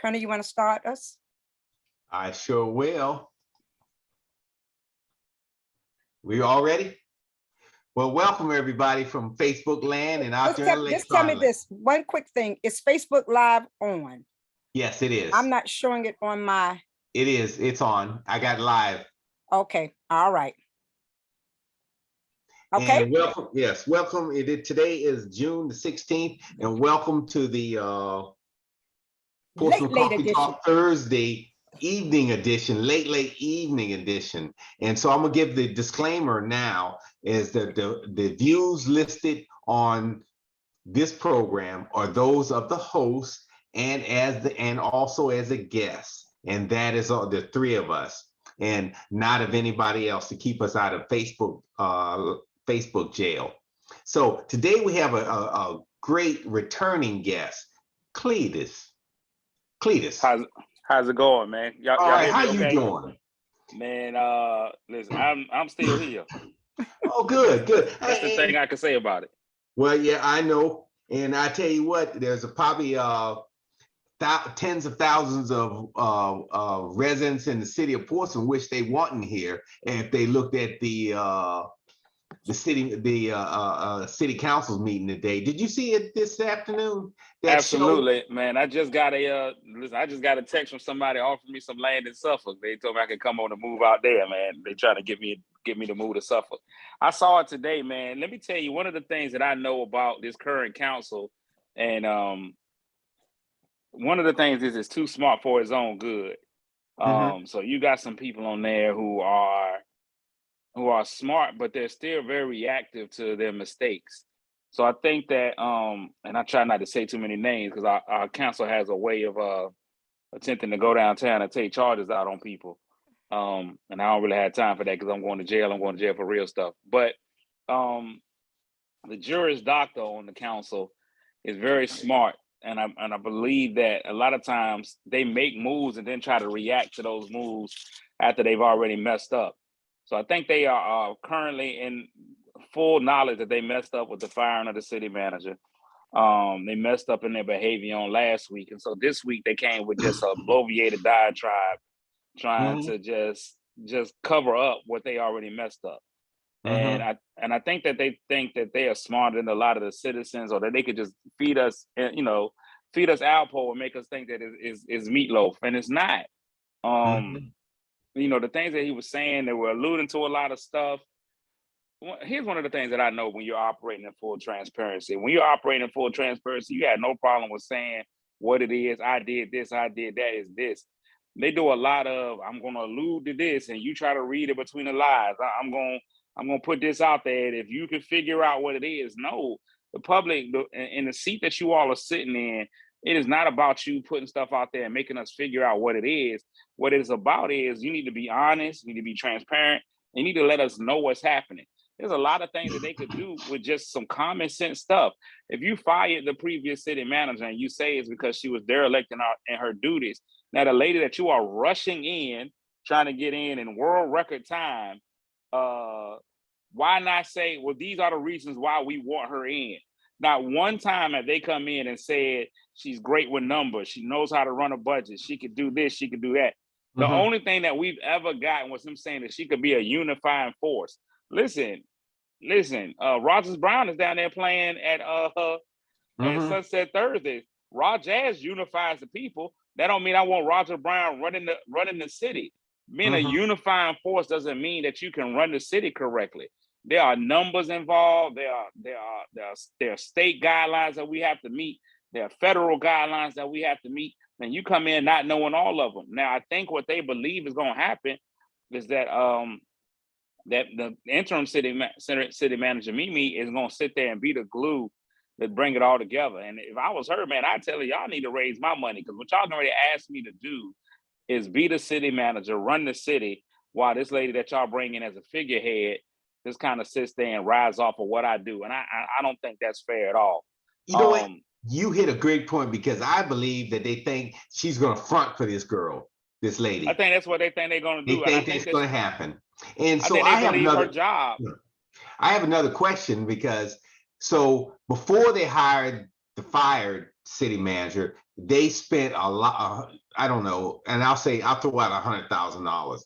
Colonel, you want to start us? I sure will. We all ready? Well, welcome everybody from Facebook land and out there in Electoral. Just tell me this one quick thing. Is Facebook Live on? Yes, it is. I'm not showing it on my. It is. It's on. I got live. Okay. All right. Okay. And welcome. Yes, welcome. Today is June the 16th, and welcome to the Portsmouth Coffee Talk Thursday evening edition, late evening edition. And so I'm gonna give the disclaimer now is that the views listed on this program are those of the host and also as a guest, and that is all the three of us, and not of anybody else, to keep us out of Facebook jail. So today we have a great returning guest, Cletus. How's it going, man? All right, how you doing? Man, listen, I'm still here. Oh, good. That's the thing I can say about it. Well, yeah, I know. And I tell you what, there's probably tens of thousands of residents in the city of Portsmouth wish they wasn't here. And if they looked at the city council's meeting today, did you see it this afternoon? Absolutely, man. I just got a text from somebody offering me some land in Suffolk. They told me I could come on and move out there, man. They trying to get me to move to Suffolk. I saw it today, man. Let me tell you, one of the things that I know about this current council, and one of the things is it's too smart for its own good. So you got some people on there who are smart, but they're still very reactive to their mistakes. So I think that, and I try not to say too many names because our council has a way of attempting to go downtown and take charges out on people. And I don't really have time for that because I'm going to jail for real stuff. But the Juris Doctor on the council is very smart. And I believe that a lot of times they make moves and then try to react to those moves after they've already messed up. So I think they are currently in full knowledge that they messed up with the firing of the city manager. They messed up in their behavior on last week. And so this week they came with just a bloviated diatribe trying to just cover up what they already messed up. And I think that they think that they are smarter than a lot of the citizens, or that they could just feed us Alpo and make us think that it's meatloaf, and it's not. The things that he was saying, they were alluding to a lot of stuff. Here's one of the things that I know when you're operating in full transparency. When you're operating in full transparency, you had no problem with saying what it is. I did this, I did that, is this. They do a lot of, I'm going to allude to this, and you try to read it between the lines. I'm going to put this out there. If you can figure out what it is, no. The public, in the seat that you all are sitting in, it is not about you putting stuff out there and making us figure out what it is. What it is about is you need to be honest, you need to be transparent, you need to let us know what's happening. There's a lot of things that they could do with just some common sense stuff. If you fired the previous city manager and you say it's because she was derelict in her duties, now the lady that you are rushing in, trying to get in world record time, why not say, well, these are the reasons why we want her in? Not one time have they come in and said she's great with numbers, she knows how to run a budget, she could do this, she could do that. The only thing that we've ever gotten was him saying that she could be a unifying force. Listen, Rogers Brown is down there playing at Sunset Thursdays. Jazz unifies the people. That don't mean I want Roger Brown running the city. Being a unifying force doesn't mean that you can run the city correctly. There are numbers involved. There are state guidelines that we have to meet. There are federal guidelines that we have to meet. And you come in not knowing all of them. Now, I think what they believe is going to happen is that that the interim city manager Mimi is going to sit there and be the glue that bring it all together. And if I was her, man, I'd tell her, y'all need to raise my money, because what y'all already asked me to do is be the city manager, run the city, while this lady that y'all bring in as a figurehead just kind of sits there and rides off of what I do. And I don't think that's fair at all. You know what? You hit a great point, because I believe that they think she's going to front for this girl, this lady. I think that's what they think they're going to do. They think that's going to happen. And so I have another job. I have another question, because so before they fired city manager, they spent a lot, I don't know, and I'll throw out $100,000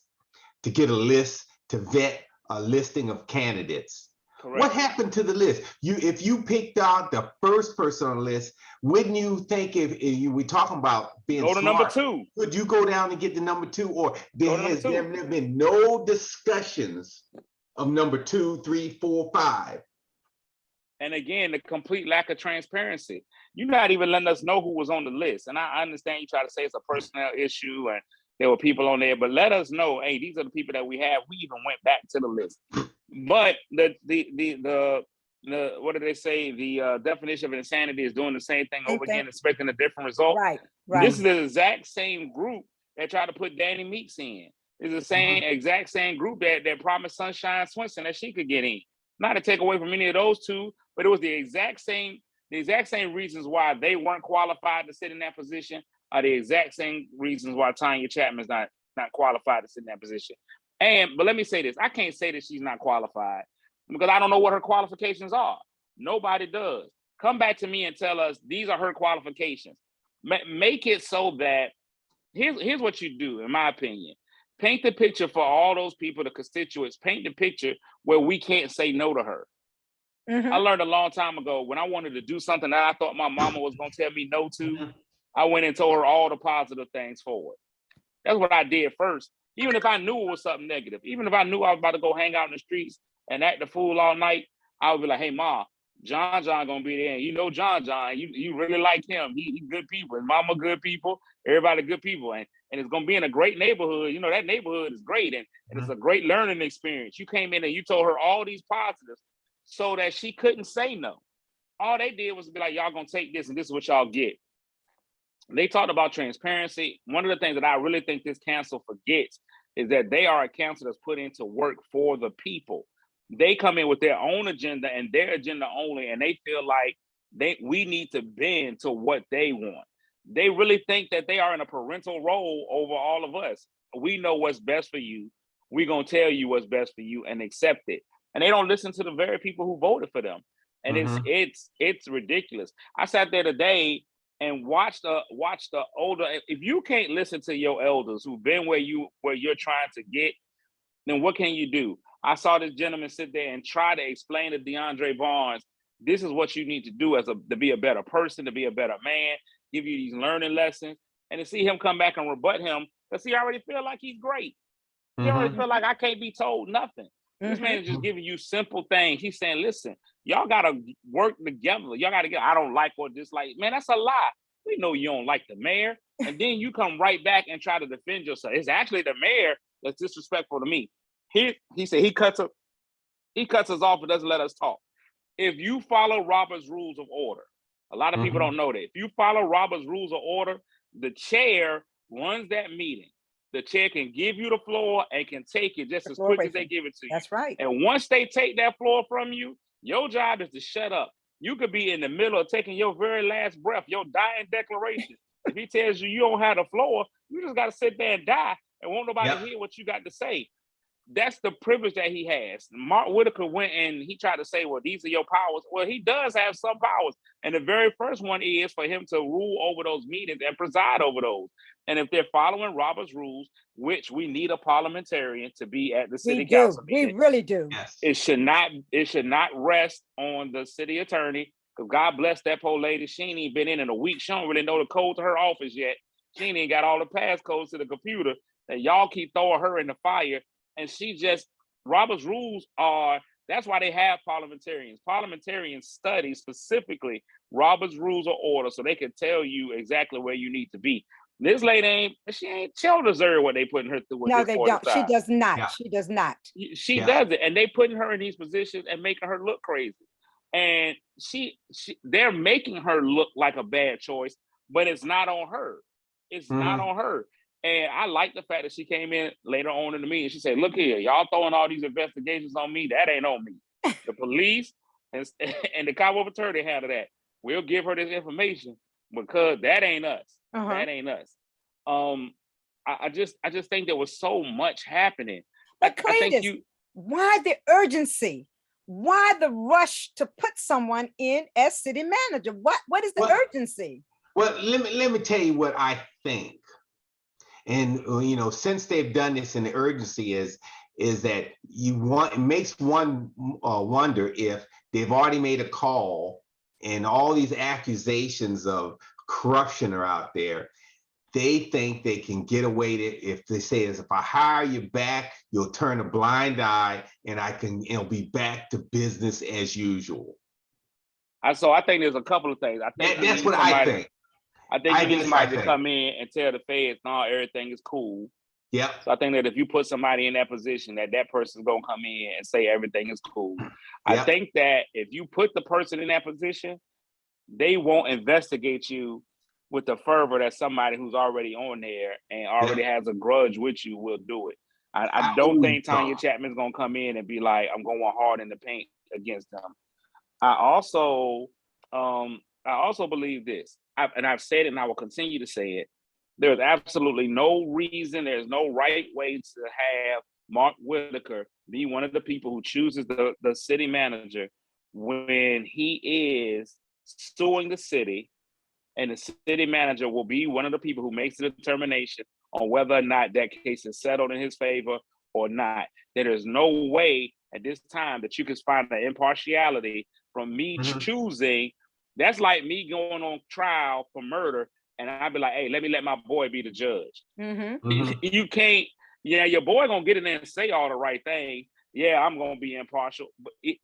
to get a list, to vet a listing of candidates. Correct. What happened to the list? If you picked out the first person on the list, wouldn't you think if you were talking about being Go to smart, number 2. would you go down and get the number 2? Or has there been no discussions of number 2, 3, 4, 5? And again, the complete lack of transparency. You're not even letting us know who was on the list. And I understand you try to say it's a personnel issue and there were people on there, but let us know, hey, these are the people that we have. We even went back to the list. But the what do they say? The definition of insanity is doing the same thing over again, expecting a different result. Right. This is the exact same group that tried to put Danny Meeks in. It's the same exact same group that promised Sunshine Swinson that she could get in. Not to take away from any of those two, but it was the exact same reasons why they weren't qualified to sit in that position are the exact same reasons why Tanya Chapman's not qualified to sit in that position. But let me say this, I can't say that she's not qualified because I don't know what her qualifications are. Nobody does. Come back to me and tell us these are her qualifications. Make it so that, here's what you do, in my opinion. Paint the picture for all those people, the constituents, paint the picture where we can't say no to her. I learned a long time ago when I wanted to do something that I thought my mama was going to tell me no to, I went and told her all the positive things for it. That's what I did first. Even if I knew it was something negative, even if I knew I was about to go hang out in the streets and act the fool all night, I would be like, hey, Ma, John gonna be there. And you know John, you really like him. He good people. His mama good people. Everybody good people. And it's gonna be in a great neighborhood. You know, that neighborhood is great. And it's a great learning experience. You came in and you told her all these positives so that she couldn't say no. All they did was be like, y'all gonna take this and this is what y'all get. They talked about transparency. One of the things that I really think this council forgets is that they are a council that's put into work for the people. They come in with their own agenda and their agenda only, and they feel like we need to bend to what they want. They really think that they are in a parental role over all of us. We know what's best for you. We're gonna tell you what's best for you and accept it. And they don't listen to the very people who voted for them. And it's ridiculous. I sat there today and watch the older. If you can't listen to your elders who've been where you're trying to get, then what can you do? I saw this gentleman sit there and try to explain to Deandre Barnes, this is what you need to do to be a better person, to be a better man, give you these learning lessons, and to see him come back and rebut him, because he already feel like he's great. He already feel like I can't be told nothing. This man is just giving you simple things. He's saying, listen, y'all got to work together. Y'all got to I don't like or dislike. Man, that's a lie. We know you don't like the mayor. And then you come right back and try to defend yourself. It's actually the mayor that's disrespectful to me. He said he cuts us off and doesn't let us talk. If you follow Robert's Rules of Order, a lot of people don't know that. If you follow Robert's Rules of Order, the chair runs that meeting. The chair can give you the floor and can take it just as quick as they give it to you. That's right. And once they take that floor from you, your job is to shut up. You could be in the middle of taking your very last breath, your dying declaration. If he tells you don't have the floor, you just got to sit there and die and won't nobody hear what you got to say. That's the privilege that he has. Mark Whitaker went and he tried to say, well, these are your powers. Well, he does have some powers. And the very first one is for him to rule over those meetings and preside over those. And if they're following Robert's rules, which we need a parliamentarian to be at the city council meeting. We really do. Yes. It should not rest on the city attorney, because God bless that poor lady. She ain't even been in a week. She don't really know the code to her office yet. She ain't got all the passcodes to the computer that y'all keep throwing her in the fire. And Robert's rules that's why they have parliamentarians. Parliamentarians study specifically Robert's Rules of Order so they can tell you exactly where you need to be. This lady she don't deserve what they putting her through. No, they don't. She does not. Yeah. She does not. She does it. And they putting her in these positions and making her look crazy. And they're making her look like a bad choice, but it's not on her. It's not on her. And I like the fact that she came in later on in the meeting. She said, look here, y'all throwing all these investigations on me. That ain't on me. The police and the cowboy attorney handle that. We'll give her this information because that ain't us. That ain't us. I just think there was so much happening. But Cletus, why the urgency? Why the rush to put someone in as city manager? What is the urgency? Well, let me tell you what I think. And since they've done this, and the urgency is that it makes one wonder if they've already made a call, and all these accusations of corruption are out there. They think they can get away if they say is, if I hire you back, you'll turn a blind eye, and it'll be back to business as usual. So I think there's a couple of things. I think that's what I think. I think you need somebody to come in and tell the feds, no, everything is cool. Yeah. So I think that if you put somebody in that position, that person's gonna come in and say everything is cool. I think that if you put the person in that position, they won't investigate you with the fervor that somebody who's already on there and already has a grudge with you will do it. I don't think Tanya Chapman's gonna come in and be like, I'm going hard in the paint against them. I also believe this, and I've said it and I will continue to say it. There's absolutely no reason, there's no right way to have Mark Whitaker be one of the people who chooses the city manager when he is suing the city, and the city manager will be one of the people who makes the determination on whether or not that case is settled in his favor or not. There is no way at this time that you can find the impartiality from me choosing. That's like me going on trial for murder, and I'd be like, hey, let my boy be the judge. You can't, your boy gonna get in there and say all the right things. Yeah, I'm gonna be impartial,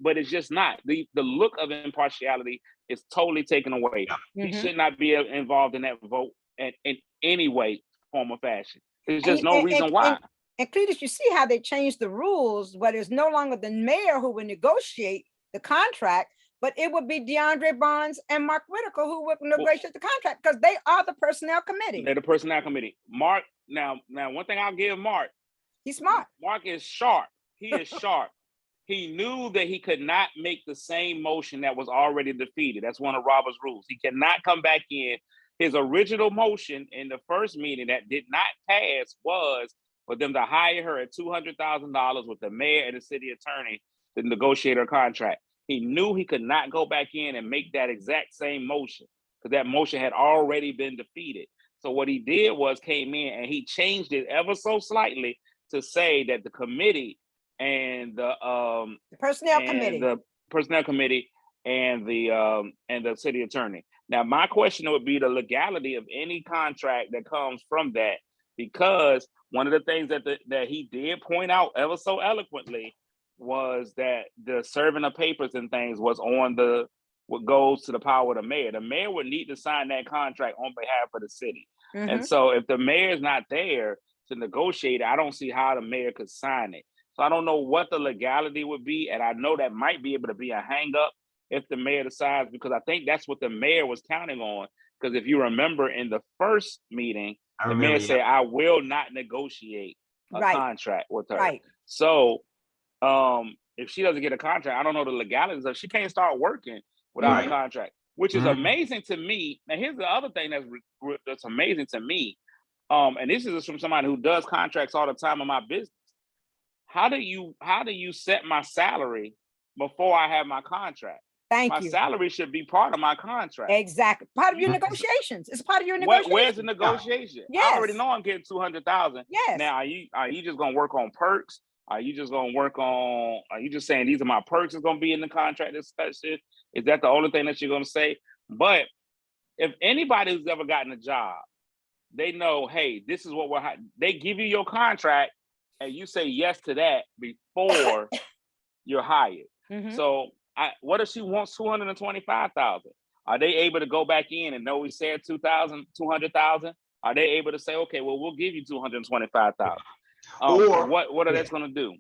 but it's just not. The look of impartiality is totally taken away. He should not be involved in that vote in any way, form, or fashion. There's just no reason why. And Cletus, you see how they changed the rules, where it's no longer the mayor who would negotiate the contract, but it would be Deandre Barnes and Mark Whitaker who would negotiate the contract, because they are the personnel committee. They're the personnel committee. Mark, now one thing I'll give Mark, he's smart. Mark is sharp. He is sharp. He knew that he could not make the same motion that was already defeated. That's one of Robert's rules. He cannot come back in. His original motion in the first meeting that did not pass was for them to hire her at $200,000 with the mayor and the city attorney to negotiate her contract. He knew he could not go back in and make that exact same motion because that motion had already been defeated. So what he did was came in and he changed it ever so slightly to say that the committee and the personnel committee and the city attorney. Now, my question would be the legality of any contract that comes from that, because one of the things that he did point out ever so eloquently was that the serving of papers and things was on what goes to the power of the mayor. The mayor would need to sign that contract on behalf of the city. And so if the mayor is not there to negotiate, I don't see how the mayor could sign it. So I don't know what the legality would be. And I know that might be able to be a hang up if the mayor decides, because I think that's what the mayor was counting on. Because if you remember in the first meeting, the mayor said, I will not negotiate a contract with her. So if she doesn't get a contract, I don't know the legalities of, she can't start working without a contract, which is amazing to me. Now, here's the other thing that's amazing to me. And this is from somebody who does contracts all the time in my business. How do you set my salary before I have my contract? My salary should be part of my contract. Exactly. Part of your negotiations. It's part of your negotiation. Where's the negotiation? Yes. I already know I'm getting $200,000. Yes. Now, are you just gonna work on perks? Are you just saying these are my perks that's gonna be in the contract discussion? Is that the only thing that you're gonna say? But if anybody who's ever gotten a job, they know, hey, this is what they give you your contract and you say yes to that before you're hired. So what if she wants $225,000? Are they able to go back in and know we said $200,000? Are they able to say, okay, well, we'll give you $225,000? Or what are they going to do?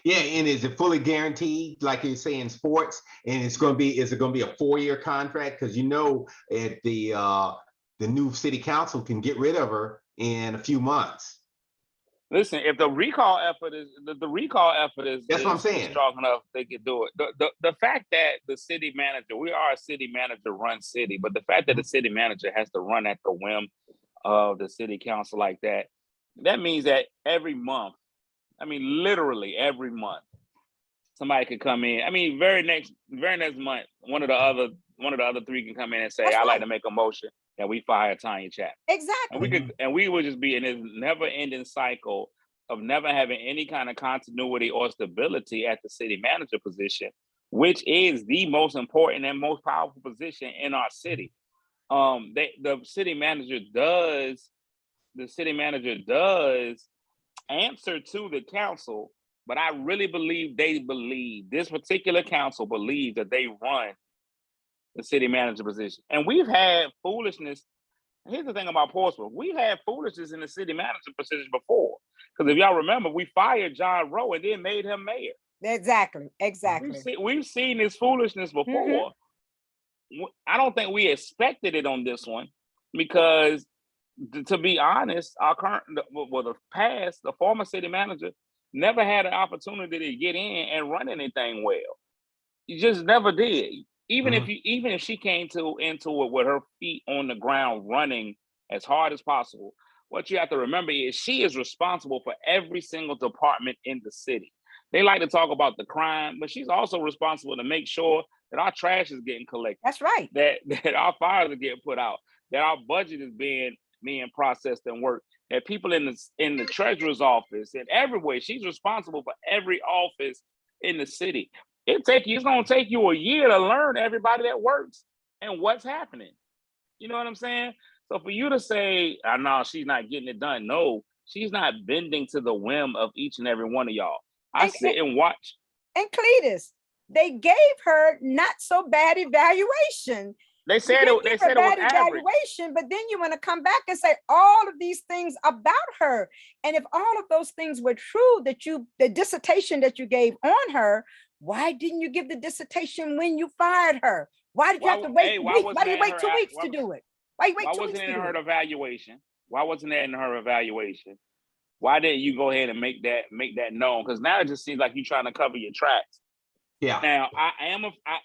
Yeah, and is it fully guaranteed, like you say in sports? And is it going to be a 4-year contract? Because at the new city council can get rid of her in a few months. Listen, if the recall effort is that's what I'm saying, strong enough, they can do it. The fact that the city manager, we are a city manager run city, but the fact that the city manager has to run at the whim of the city council like that means that every month, literally every month, somebody could come in. Very next month, one of the other three can come in and say, I'd like to make a motion. that we fire Tanya Chapman. Exactly. And we would just be in this never-ending cycle of never having any kind of continuity or stability at the city manager position, which is the most important and most powerful position in our city. The city manager does answer to the council, but I really believe this particular council believes that they run the city manager position. And we've had foolishness. Here's the thing about Portsmouth. We've had foolishness in the city manager position before. Because if y'all remember, we fired John Rowe and then made him mayor. Exactly. We've seen this foolishness before. I don't think we expected it on this one because, to be honest, the former city manager never had an opportunity to get in and run anything well. You just never did. Even if she came into it with her feet on the ground running as hard as possible, what you have to remember is she is responsible for every single department in the city. They like to talk about the crime, but she's also responsible to make sure that our trash is getting collected. That's right. That our fires are getting put out, that our budget is being processed and worked, that people in the treasurer's office and everywhere, she's responsible for every office in the city. It's gonna take you a year to learn everybody that works and what's happening. You know what I'm saying? So for you to say, no, she's not getting it done. No, she's not bending to the whim of each and every one of y'all. I sit and watch. And Cletus, they gave her not so bad evaluation. They said it was evaluation, but then you want to come back and say all of these things about her. And if all of those things were true, the dissertation that you gave on her, why didn't you give the dissertation when you fired her? Why did you have to wait? Why did you wait 2 weeks to do it? Why wasn't it in her evaluation? Why wasn't that in her evaluation? Why didn't you go ahead and make that known? Because now it just seems like you're trying to cover your tracks. Yeah. Now I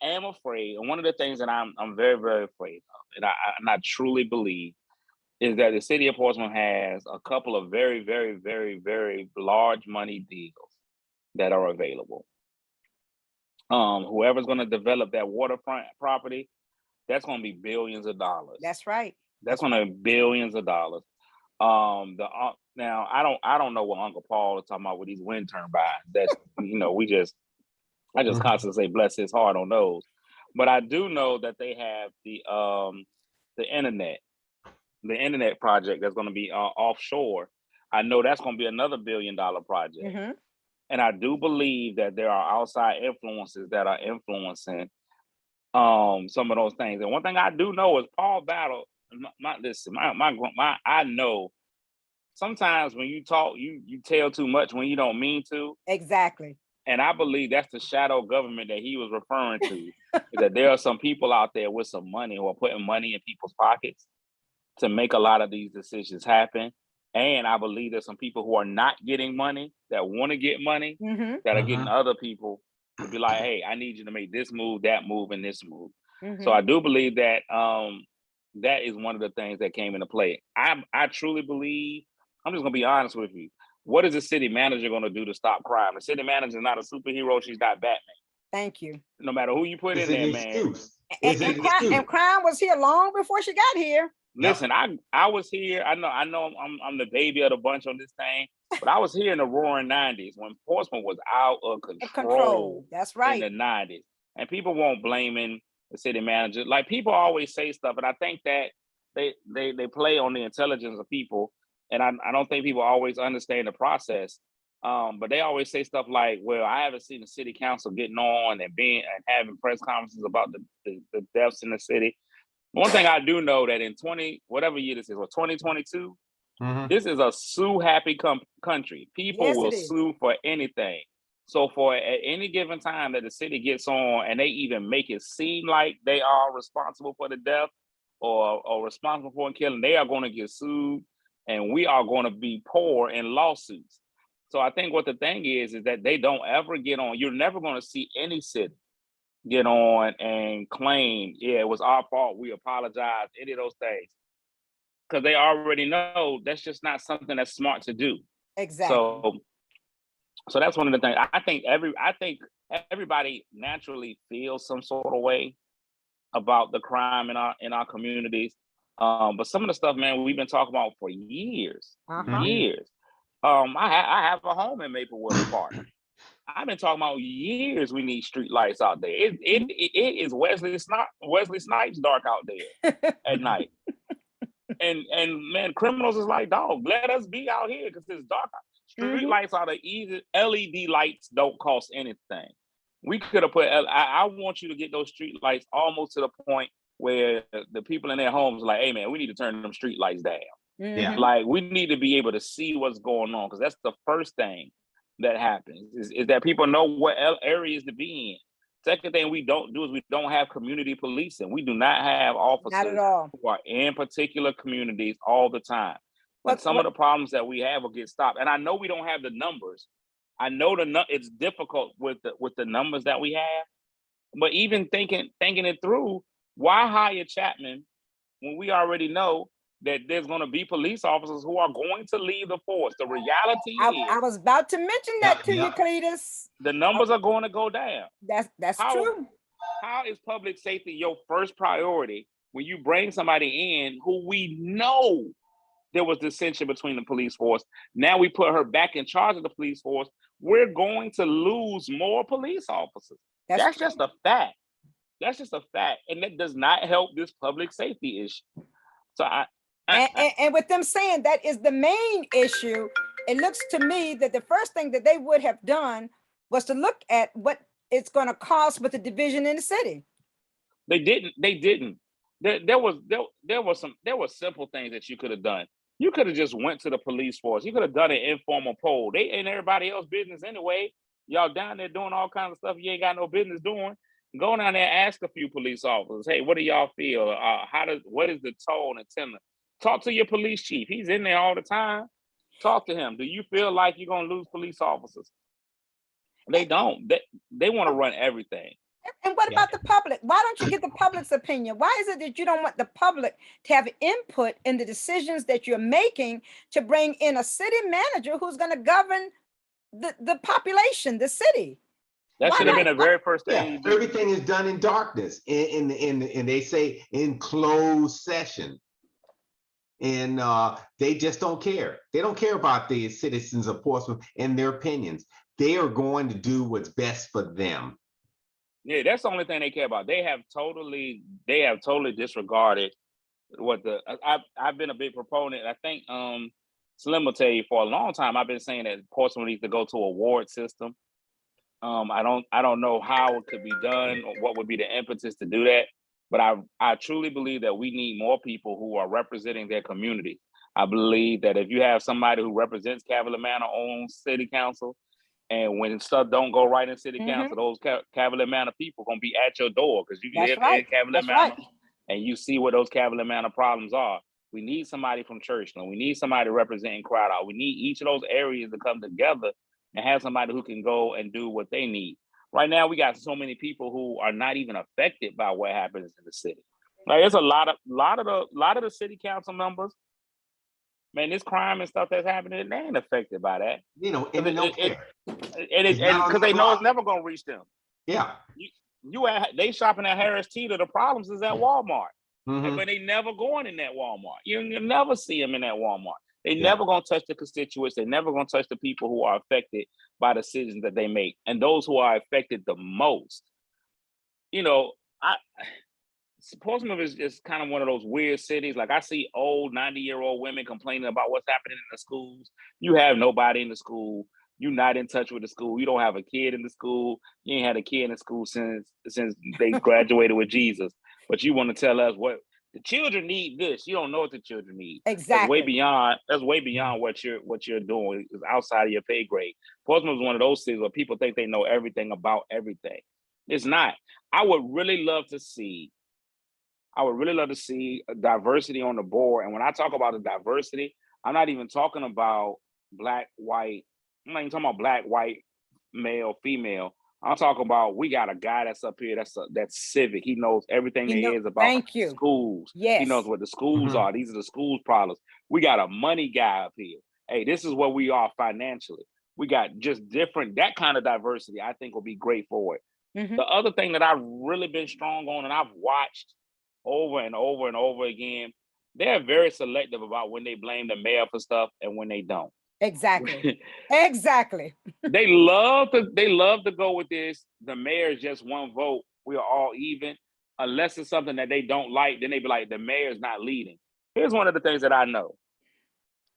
am afraid, and one of the things that I'm very, very afraid of, and I truly believe, is that the city of Portsmouth has a couple of very, very, very, very large money deals that are available. Whoever's going to develop that waterfront property, that's going to be billions of dollars. That's right. That's going to be billions of dollars. Now I don't know what Uncle Paul is talking about with these wind turbines. That's I just constantly say bless his heart on those. But I do know that they have the internet project that's going to be offshore. I know that's going to be another $1 billion project. And I do believe that there are outside influences that are influencing some of those things. And one thing I do know is Paul Battle. I know sometimes when you talk, you tell too much when you don't mean to. Exactly. And I believe that's the shadow government that he was referring to. Is that there are some people out there with some money who are putting money in people's pockets to make a lot of these decisions happen. And I believe there's some people who are not getting money that want to get money that are getting other people to be like, hey, I need you to make this move, that move, and this move. So I do believe that that is one of the things that came into play. I truly believe, I'm just going to be honest with you. What is the city manager going to do to stop crime? The city manager is not a superhero. She's not Batman. Thank you. No matter who you put in there, man. And crime was here long before she got here. Listen, I was here. I know I'm the baby of the bunch on this thing, but I was here in the roaring 90s when Portsmouth was out of control. That's right. In the 90s. And people won't blaming the city manager. Like, people always say stuff, and I think that they play on the intelligence of people. And I don't think people always understand the process. But they always say stuff like, well, I haven't seen the city council getting on and having press conferences about the deaths in the city. One thing I do know that in 2022, this is a sue happy country. People will sue for anything. So for at any given time that the city gets on and they even make it seem like they are responsible for the death or responsible for a killing, they are going to get sued. And we are going to be poor in lawsuits. So I think what the thing is that they don't ever get on. You're never going to see any city get on and claim, yeah, it was our fault, we apologize, any of those things. Because they already know that's just not something that's smart to do. Exactly. So that's one of the things. I think everybody naturally feels some sort of way about the crime in our communities. But some of the stuff, man, we've been talking about for years, years. I have a home in Maplewood Park. I've been talking about years. We need street lights out there. It is Wesley Snipes dark out there at night. And man, criminals is like, dog, let us be out here because it's dark. Street lights are the easy. LED lights don't cost anything. We could have put. I want you to get those street lights almost to the point where the people in their homes are like, hey man, we need to turn them street lights down. Yeah. Like we need to be able to see what's going on, because that's the first thing that happens is that people know what areas to be in. Second thing we don't do is we don't have community policing. We do not have officers who are in particular communities all the time. But some of the problems that we have will get stopped. And I know we don't have the numbers. I know it's difficult with the numbers that we have. But even thinking it through, why hire Chapman when we already know that there's going to be police officers who are going to leave the force? The reality is, I was about to mention that to you, Cletus. The numbers are going to go down. That's true. How is public safety your first priority when you bring somebody in who we know there was dissension between the police force? Now we put her back in charge of the police force. We're going to lose more police officers. That's just a fact. That's just a fact. And that does not help this public safety issue. So and with them saying that is the main issue, it looks to me that the first thing that they would have done was to look at what it's going to cost with the division in the city. They didn't. There were simple things that you could have done. You could have just went to the police force. You could have done an informal poll. They ain't everybody else's business anyway. Y'all down there doing all kinds of stuff you ain't got no business doing. Go down there and ask a few police officers, hey, what do y'all feel? What is the tone and tenor? Talk to your police chief. He's in there all the time. Talk to him. Do you feel like you're gonna lose police officers? They don't. They want to run everything. And what about the public? Why don't you get the public's opinion? Why is it that you don't want the public to have input in the decisions that you're making to bring in a city manager who's going to govern the population, the city? That should have been the very first thing. Yeah, everything is done in darkness, and they say in closed session, and they just don't care. They don't care about the citizens of Portsmouth and their opinions. They are going to do what's best for them. Yeah, that's the only thing they care about. They have totally disregarded what I've been a big proponent. I think Slim will tell you for a long time I've been saying that Portsmouth needs to go to a ward system. I don't know how it could be done or what would be the impetus to do that, but I truly believe that we need more people who are representing their community. I believe that if you have somebody who represents Cavalier Manor on city council, and when stuff don't go right in city council, those Cavalier Manor people gonna be at your door because you live in Cavalier Manor and you see what those Cavalier Manor problems are. We need somebody from Churchland. We need somebody representing Crowd Out. We need each of those areas to come together and have somebody who can go and do what they need. Right now, we got so many people who are not even affected by what happens in the city. Like there's a lot of the city council members. Man, this crime and stuff that's happening, they ain't affected by that. You know, and they don't care. Because they know it's never gonna reach them. Yeah. They shopping at Harris Teeter. The problems is at Walmart. But they never going in that Walmart. You'll never see them in that Walmart. They never gonna touch the constituents. They never gonna touch the people who are affected by the decisions that they make. And those who are affected the most. You know, Portsmouth is just kind of one of those weird cities. Like I see old 90-year-old women complaining about what's happening in the schools. You have nobody in the school. You're not in touch with the school. You don't have a kid in the school. You ain't had a kid in school since they graduated with Jesus. But you want to tell us what the children need. This you don't know what the children need. Exactly. That's way beyond what you're doing. It's outside of your pay grade. Portsmouth is one of those cities where people think they know everything about everything. It's not. I would really love to see diversity on the board. And when I talk about the diversity, I'm not even talking about black, white. I'm not even talking about black, white, male, female. I'm talking about we got a guy that's up here that's civic. He knows everything there is about schools. Yes. He knows what the schools are. These are the schools problems. We got a money guy up here. Hey, this is where we are financially. We got just different, that kind of diversity I think will be great for it. The other thing that I've really been strong on and I've watched over and over and over again, they're very selective about when they blame the mayor for stuff and when they don't. Exactly. Exactly. They love to go with this. The mayor is just one vote. We are all even. Unless it's something that they don't like, then they be like, the mayor's not leading. Here's one of the things that I know.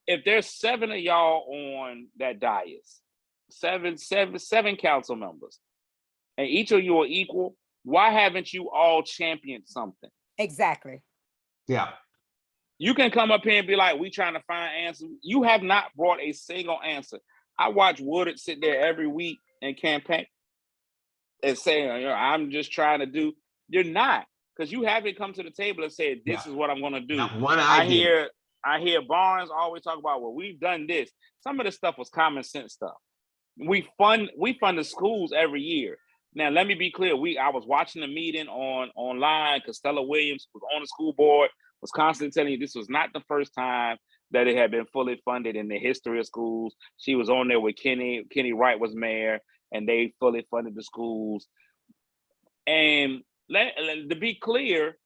If there's 7 of y'all on that dais, seven council members, and each of you are equal, why haven't you all championed something? Exactly. Yeah. You can come up here and be like, we trying to find answers. You have not brought a single answer. I watch Woodard sit there every week and campaign and say, I'm just trying to do. You're not, because you haven't come to the table and said, this is what I'm going to do. Not one idea. I hear Barnes always talk about, well, we've done this. Some of the stuff was common sense stuff. We fund the schools every year. Now, let me be clear. I was watching the meeting online. Costello Williams was on the school board, was constantly telling you this was not the first time that it had been fully funded in the history of schools. She was on there with Kenny Wright was mayor, and they fully funded the schools. And to be clear,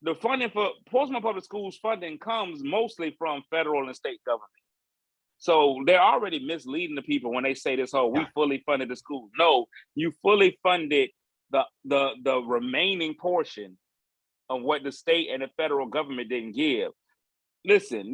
the funding for Portsmouth Public Schools funding comes mostly from federal and state government. So they're already misleading the people when they say this whole, we fully funded the school. No, you fully funded the remaining portion of what the state and the federal government didn't give. Listen,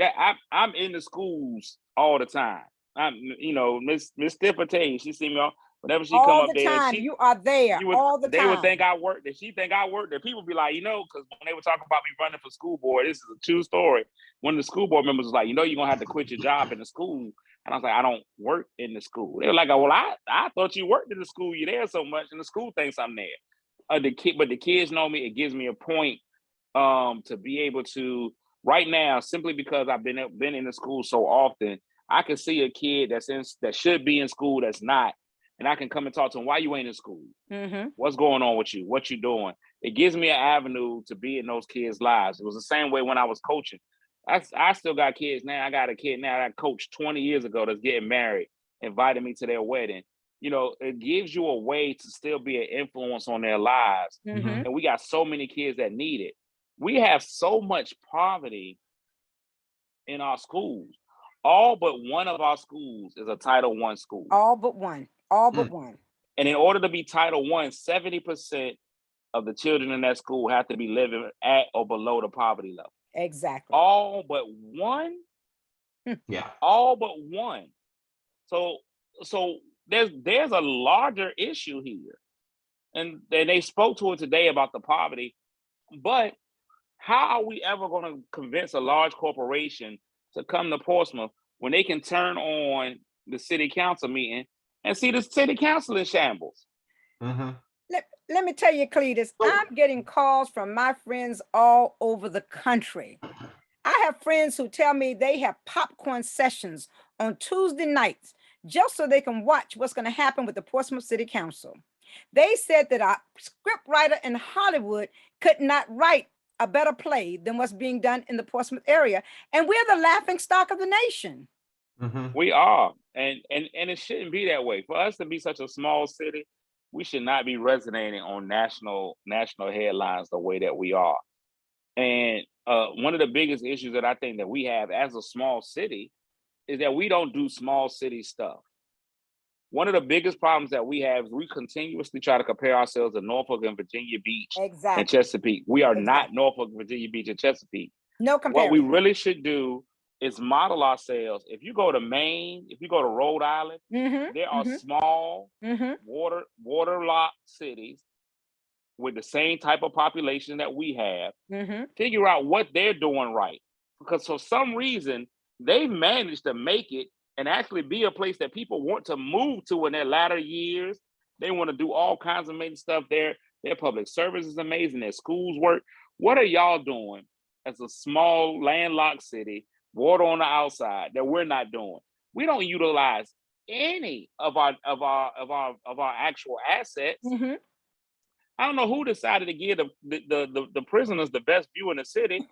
I'm in the schools all the time. Miss Stith will tell you, she see me whenever she come up there. You are there all the time. They would think I work there. She think I work there. People be like, because when they were talking about me running for school board, this is a true story. One of the school board members was like, you're going to have to quit your job in the school. And I was like, I don't work in the school. They were like, well, I thought you worked in the school. You're there so much, and the school thinks I'm there. But the kids know me. It gives me a point to be able to, right now, simply because I've been in the school so often, I can see a kid that should be in school that's not. And I can come and talk to them. Why you ain't in school? Mm-hmm. What's going on with you? What you doing? It gives me an avenue to be in those kids' lives. It was the same way when I was coaching. I still got kids now. I got a kid now that I coached 20 years ago that's getting married, invited me to their wedding. It gives you a way to still be an influence on their lives. Mm-hmm. And we got so many kids that need it. We have so much poverty in our schools. All but one of our schools is a Title I school. All but one. And in order to be Title I, 70% of the children in that school have to be living at or below the poverty level. Exactly. All but one? Yeah. All but one. So there's a larger issue here. And they spoke to it today about the poverty. But how are we ever going to convince a large corporation to come to Portsmouth when they can turn on the city council meeting and see the city council in shambles? Mm-hmm. Let me tell you, Cletus, I'm getting calls from my friends all over the country. I have friends who tell me they have popcorn sessions on Tuesday nights just so they can watch what's going to happen with the Portsmouth City Council. They said that a script writer in Hollywood could not write a better play than what's being done in the Portsmouth area. And we're the laughing stock of the nation. Mm-hmm. We are. And it shouldn't be that way. For us to be such a small city, we should not be resonating on national headlines the way that we are. And one of the biggest issues that I think that we have as a small city is that we don't do small city stuff. One of the biggest problems that we have is we continuously try to compare ourselves to Norfolk and Virginia Beach and Chesapeake. We are not Norfolk, Virginia Beach, and Chesapeake. No comparison. What we really should do is model ourselves. If you go to Maine, if you go to Rhode Island, there are small waterlocked cities with the same type of population that we have. Figure out what they're doing right. Because for some reason, they've managed to make it and actually be a place that people want to move to in their latter years. They want to do all kinds of amazing stuff there. Their public service is amazing. Their schools work. What are y'all doing as a small landlocked city, water on the outside, that we're not doing? We don't utilize any of our actual assets. I don't know who decided to give the prisoners the best view in the city.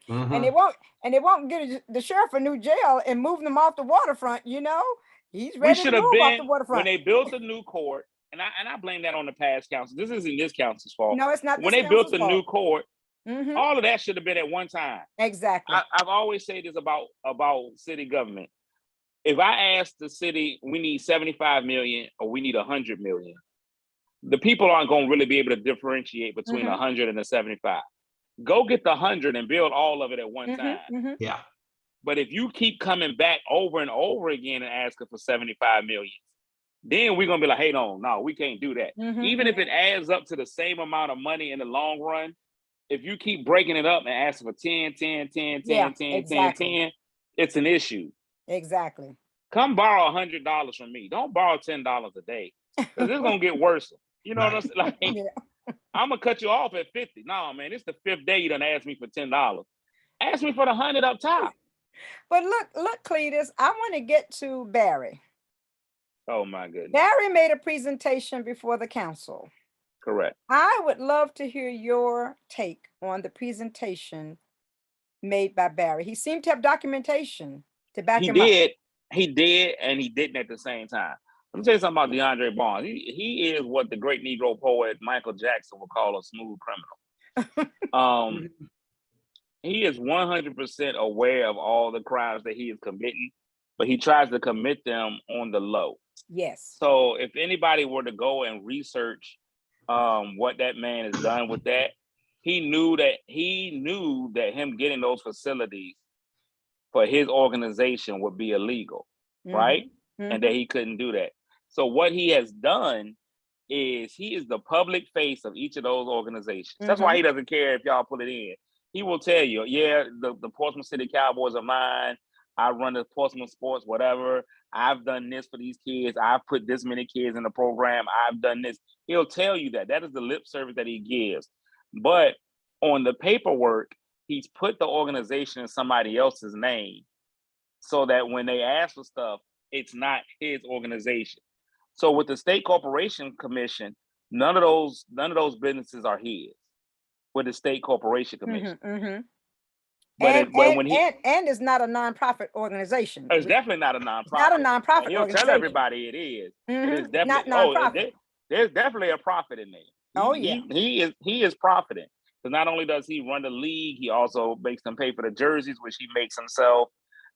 And they won't get the sheriff a new jail and move them off the waterfront. He's ready to move off the waterfront. When they built the new court, and I blame that on the past council. This isn't this council's fault. No, it's not. When they built the new court, Mhm. All of that should have been at one time. Exactly. I've always said this about city government. If I ask the city, we need 75 million or we need 100 million, the people aren't going to really be able to differentiate between 100 and the 75. Go get the 100 and build all of it at one time. Yeah. But if you keep coming back over and over again and asking for 75 million, then we're going to be like, hey, no, we can't do that. Even if it adds up to the same amount of money in the long run, if you keep breaking it up and asking for 10, 10, 10, 10, 10, exactly. 10, 10, it's an issue. Exactly. Come borrow $100 from me. Don't borrow $10 a day, because it's going to get worse. You know what I'm saying? Like, I'm going to cut you off at 50. No, man, it's the fifth day you done asked me for $10. Ask me for the 100 up top. But look, Cletus, I want to get to Barry. Oh my goodness. Barry made a presentation before the council. Correct. I would love to hear your take on the presentation made by Barry. He seemed to have documentation to back him up. He did, and he didn't at the same time. Let me tell you something about Deandre Barnes. He is what the great Negro poet Michael Jackson would call a smooth criminal. He is 100% aware of all the crimes that he is committing, but he tries to commit them on the low. Yes. So if anybody were to go and research what that man has done with that, he knew that him getting those facilities for his organization would be illegal, right? And that he couldn't do that. So what he has done is he is the public face of each of those organizations. That's why he doesn't care if y'all put it in. He will tell you, yeah, the Portsmouth City Cowboys are mine. I run the Portsmouth Sports, whatever. I've done this for these kids. I've put this many kids in the program. I've done this. He'll tell you that. That is the lip service that he gives. But on the paperwork, he's put the organization in somebody else's name so that when they ask for stuff, it's not his organization. So with the State Corporation Commission, none of those businesses are his with the State Corporation Commission. And it's not a nonprofit organization. It's definitely not a nonprofit. Not a nonprofit. He'll tell everybody it is. It is definitely not nonprofit. There's definitely a profit in there. He is profiting. Because not only does he run the league, he also makes them pay for the jerseys, which he makes himself,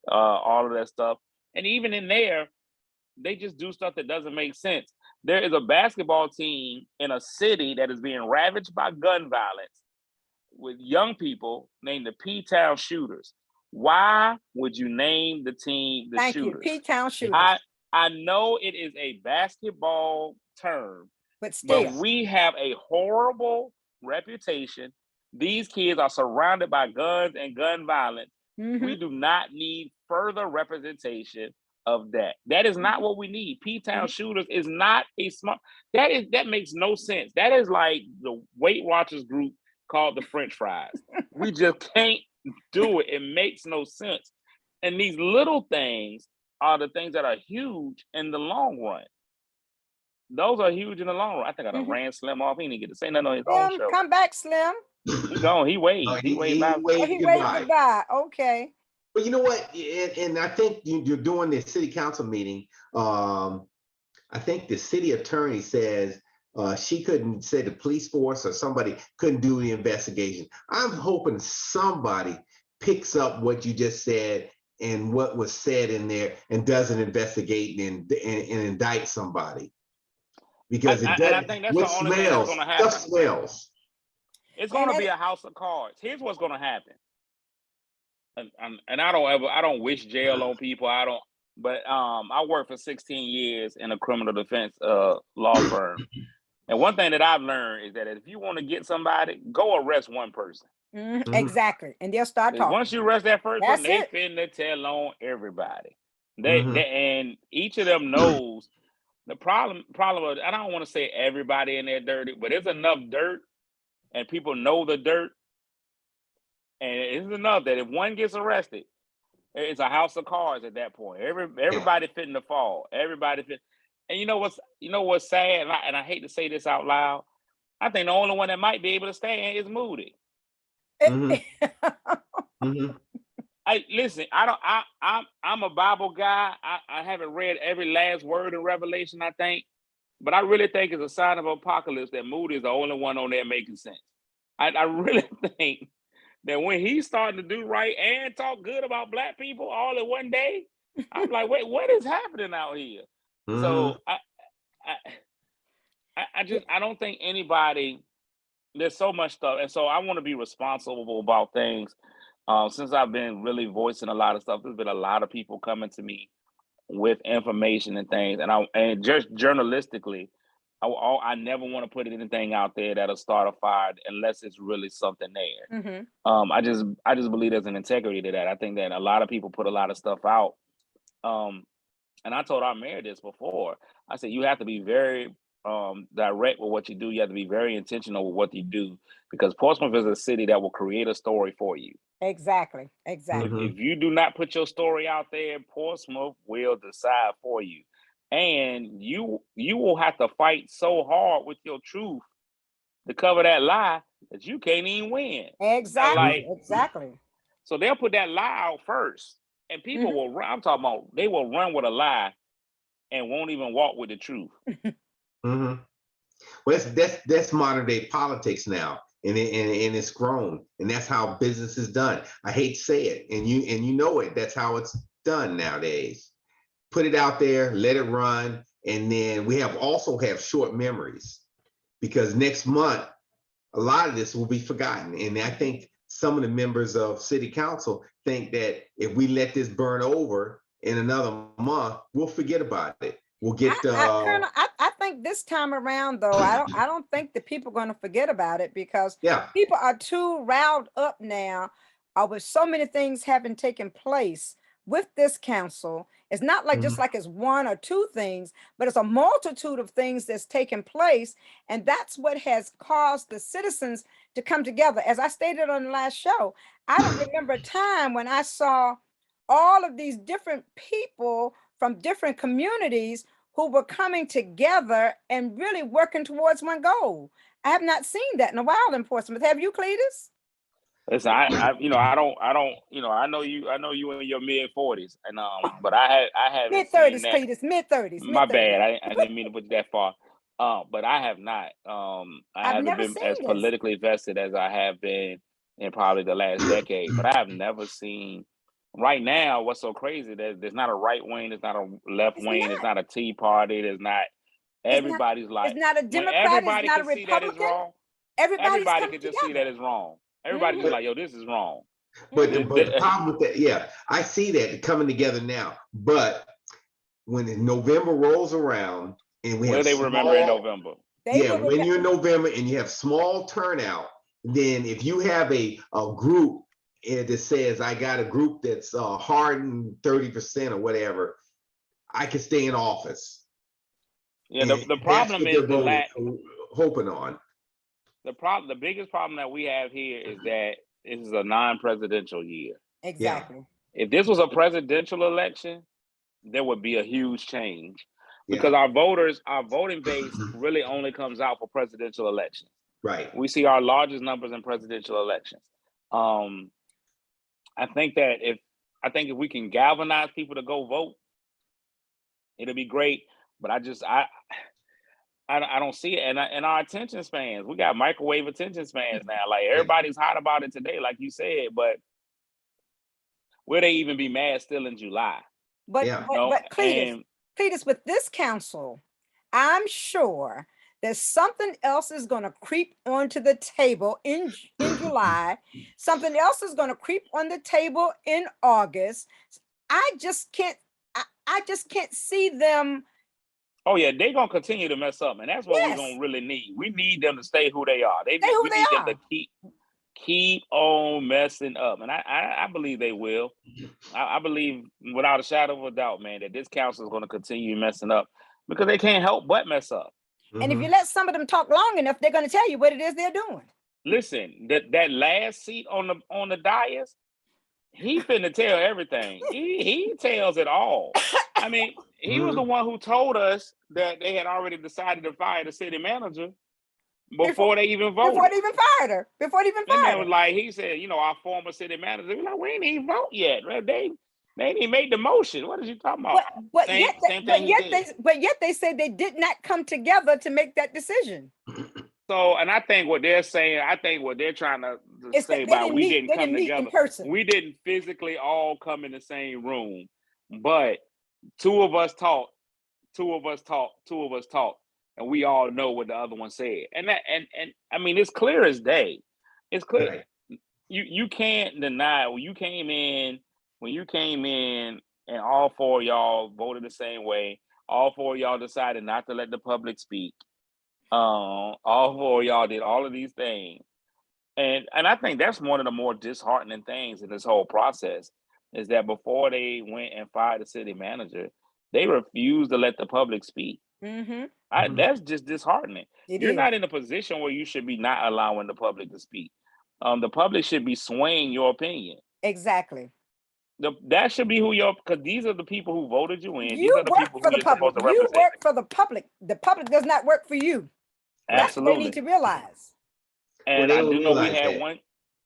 all of that stuff. And even in there, they just do stuff that doesn't make sense. There is a basketball team in a city that is being ravaged by gun violence with young people named the P-Town Shooters. Why would you name the team the Shooters? Thank you, P-Town Shooters. I know it is a basketball term, but still, but we have a horrible reputation. These kids are surrounded by guns and gun violence. We do not need further representation of that. That is not what we need. P-Town Shooters is not a smart. That makes no sense. That is like the Weight Watchers group called the French fries. We just can't do it. It makes no sense. And these little things are the things that are huge in the long run. Those are huge in the long run. I think I done ran Slim off. He didn't get to say nothing on his own show. Come back, Slim. He's gone. He waved. He waved goodbye. Okay. But you know what? And I think you're doing this city council meeting. I think the city attorney says she couldn't say the police force or somebody couldn't do the investigation. I'm hoping somebody picks up what you just said and what was said in there and does an investigation and indict somebody. Because I think that's the only thing that's going to happen. Stuff smells. It's going to be a house of cards. Here's what's going to happen. And I don't wish jail on people. But I worked for 16 years in a criminal defense law firm. And one thing that I've learned is that if you want to get somebody, go arrest one person. Exactly. And they'll start talking. Once you arrest that person, they finna tell on everybody. They and each of them knows the problem. I don't want to say everybody in there dirty, but there's enough dirt and people know the dirt. And it's enough that if one gets arrested, it's a house of cards at that point. Everybody fitting to fall. Everybody fit. And you know what's sad, and I hate to say this out loud. I think the only one that might be able to stand is Moody. Listen. I'm a Bible guy. I haven't read every last word in Revelation, I think, but I really think it's a sign of apocalypse that Moody is the only one on there making sense. I really think that when he's starting to do right and talk good about Black people all in one day, I'm like, wait, what is happening out here? So I don't think anybody. There's so much stuff, and so I want to be responsible about things. Since I've been really voicing a lot of stuff, there's been a lot of people coming to me with information and things, and just journalistically, I never want to put anything out there that'll start a fire unless it's really something there. Mm-hmm. I just believe there's an integrity to that. I think that a lot of people put a lot of stuff out. And I told our mayor this before. I said you have to be very direct with what you do. You have to be very intentional with what you do, because Portsmouth is a city that will create a story for you. Exactly. If you do not put your story out there, Portsmouth will decide for you, and you will have to fight so hard with your truth to cover that lie that you can't even win. Exactly. So they'll put that lie out first, and people will run. I'm talking about they will run with a lie and won't even walk with the truth. Well, that's modern day politics now, and it's grown, and that's how business is done. I hate to say it, and you know it. That's how it's done nowadays. Put it out there, let it run, and then we also have short memories, because next month a lot of this will be forgotten. And I think some of the members of City Council think that if we let this burn over in another month, we'll forget about it. We'll get Colonel, I think this time around, though, I don't think the people are going to forget about it, because people are too riled up now with so many things having taken place with this council. It's not like just like it's one or two things, but it's a multitude of things that's taken place. And that's what has caused the citizens to come together. As I stated on the last show, I don't remember a time when I saw all of these different people from different communities who were coming together and really working towards one goal. I have not seen that in a while in Portsmouth. Have you, Cletus? Listen, I know you in your mid-40s, and but I haven't mid-30s, seen that. Cletus, mid-30s. My bad, I didn't mean to put you that far. But I have not. I haven't never been seen as this. politically vested as I have been in probably the last decade. But I have never seen. Right now, what's so crazy that there's not a right wing, there's not a left wing, there's not a Tea Party, there's not. Everybody's like, it's not a Democrat, it's not a Republican. Everybody can just see that it's wrong. Everybody's just like, yo, this is wrong. But the problem with that, I see that coming together now. But when November rolls around and we have they remember in November. When you're in November and you have small turnout, then if you have a group that says, I got a group that's hardened 30% or whatever, I can stay in office. Yeah, the problem is hoping on. The biggest problem that we have here is that this is a non-presidential year. Exactly. If this was a presidential election, there would be a huge change, because our voting base really only comes out for presidential elections. Right. We see our largest numbers in presidential elections. I think if we can galvanize people to go vote, it'll be great. But I don't see it. And our attention spans, we got microwave attention spans now. Like, everybody's hot about it today, like you said, but will they even be mad still in July? But Cletus, with this council, I'm sure that something else is going to creep onto the table in July. Something else is going to creep on the table in August. I just can't see them. Oh yeah, they're gonna continue to mess up, and that's what we're gonna really need. We need them to stay who they are. We need them to keep on messing up, and I believe they will. I believe without a shadow of a doubt, man, that this council is gonna continue messing up, because they can't help but mess up. And if you let some of them talk long enough, they're gonna tell you what it is they're doing. Listen, that last seat on the dais, he finna tell everything. He tells it all. I mean, he was the one who told us that they had already decided to fire the city manager before they even voted. Before they even fired her. That man was like, he said, our former city manager. We're like, we ain't even vote yet. They ain't even made the motion. What are you talking about? But yet they say they did not come together to make that decision. So, and I think what they're saying, I think what they're trying to It's say that they about didn't we meet, didn't they come didn't meet in together, person. we didn't physically all come in the same room, but two of us talked, and we all know what the other one said. And that, and I mean, it's clear as day. It's clear. Right. You can't deny when you came in, and all four of y'all voted the same way. All four of y'all decided not to let the public speak. All four of y'all did all of these things. And I think that's one of the more disheartening things in this whole process is that before they went and fired the city manager, they refused to let the public speak. That's just disheartening. You're not in a position where you should be not allowing the public to speak. The public should be swaying your opinion. Exactly. That should be because these are the people who voted you in. These You are the work people for who the you're supposed public. to You represent. work for the public. The public does not work for you. That's what they need to realize. And I do know we had one.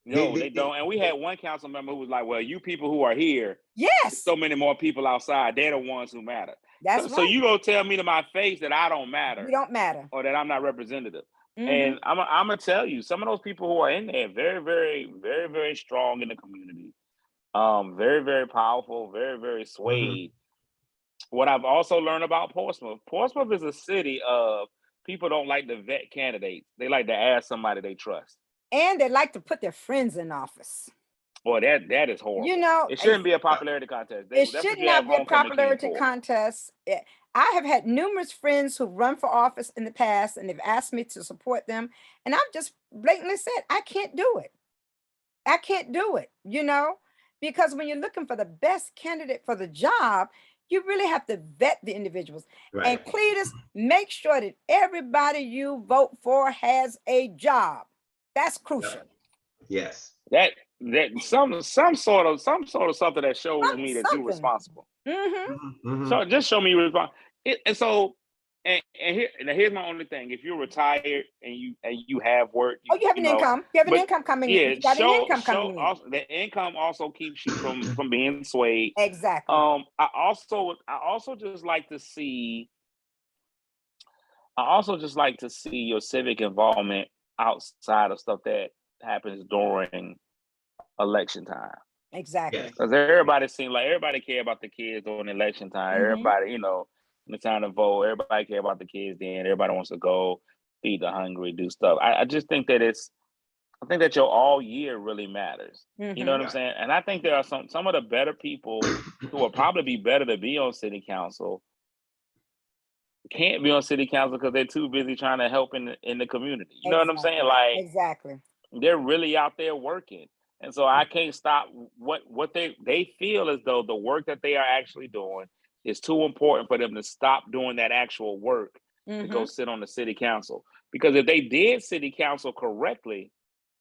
No, They they don't. And we had one council member who was like, "Well, you people who are here, yes, so many more people outside. They're the ones who matter." That's so right. you gonna tell me to my face that I don't matter? You don't matter, or that I'm not representative. And I'm gonna tell you, some of those people who are in there, very, very, very, very strong in the community. Very, very powerful, very, very swayed. What I've also learned about Portsmouth is a city of people don't like to vet candidates. They like to ask somebody they trust. And they like to put their friends in office. Boy, that is horrible. You know, it shouldn't be a popularity contest. It should not be a popularity contest. I have had numerous friends who run for office in the past, and they've asked me to support them. And I've just blatantly said, I can't do it. I can't do it, because when you're looking for the best candidate for the job, you really have to vet the individuals. Right. And Cletus, make sure that everybody you vote for has a job. That's crucial. Yes. That some sort of something that shows me that you're responsible. So just show me you're responsible. And so here's my only thing: if you're retired and you have work, you have an income. You have an income coming in. You got an income coming in. Also, the income also keeps you from being swayed. Exactly. I also just like to see. I also just like to see your civic involvement outside of stuff that happens during election time. Exactly. Because everybody care about the kids during election time. Everybody, when it's time to vote, everybody care about the kids then. Everybody wants to go feed the hungry, do stuff. I just think that I think that your all year really matters. You know what I'm saying? And I think there are some of the better people who will probably be better to be on city council can't be on city council because they're too busy trying to help in the community. You know what I'm saying? Like exactly. They're really out there working. And so I can't stop what they feel as though the work that they are actually doing is too important for them to stop doing that actual work to go sit on the city council. Because if they did city council correctly,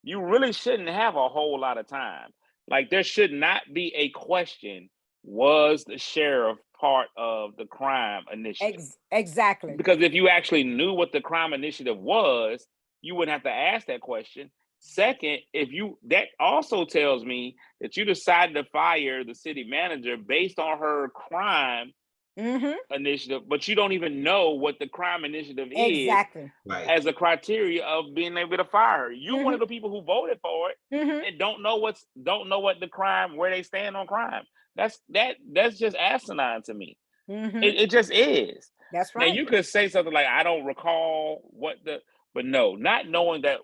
you really shouldn't have a whole lot of time. Like there should not be a question, was the sheriff part of the crime initiative? Exactly. Because if you actually knew what the crime initiative was, you wouldn't have to ask that question. Second, that also tells me that you decided to fire the city manager based on her crime initiative, but you don't even know what the crime initiative is as a criteria of being able to fire her. You're one of the people who voted for it and don't know what the crime, where they stand on crime. That's just asinine to me. It just is. That's right. Now you could say something like, I don't recall but no, not knowing that.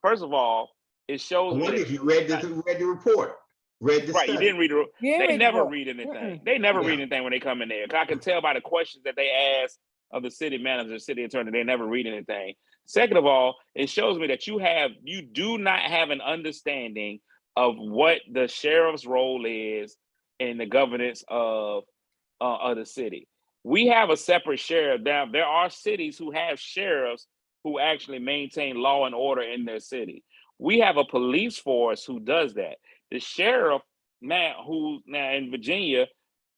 First of all, it shows me if you read the report, read the right. study. You didn't read the report. They never read anything. They never read anything when they come in there. I can tell by the questions that they ask of the city manager, city attorney, they never read anything. Second of all, it shows me that you do not have an understanding of what the sheriff's role is in the governance of the city. We have a separate sheriff. There are cities who have sheriffs who actually maintain law and order in their city. We have a police force who does that. The sheriff now in Virginia,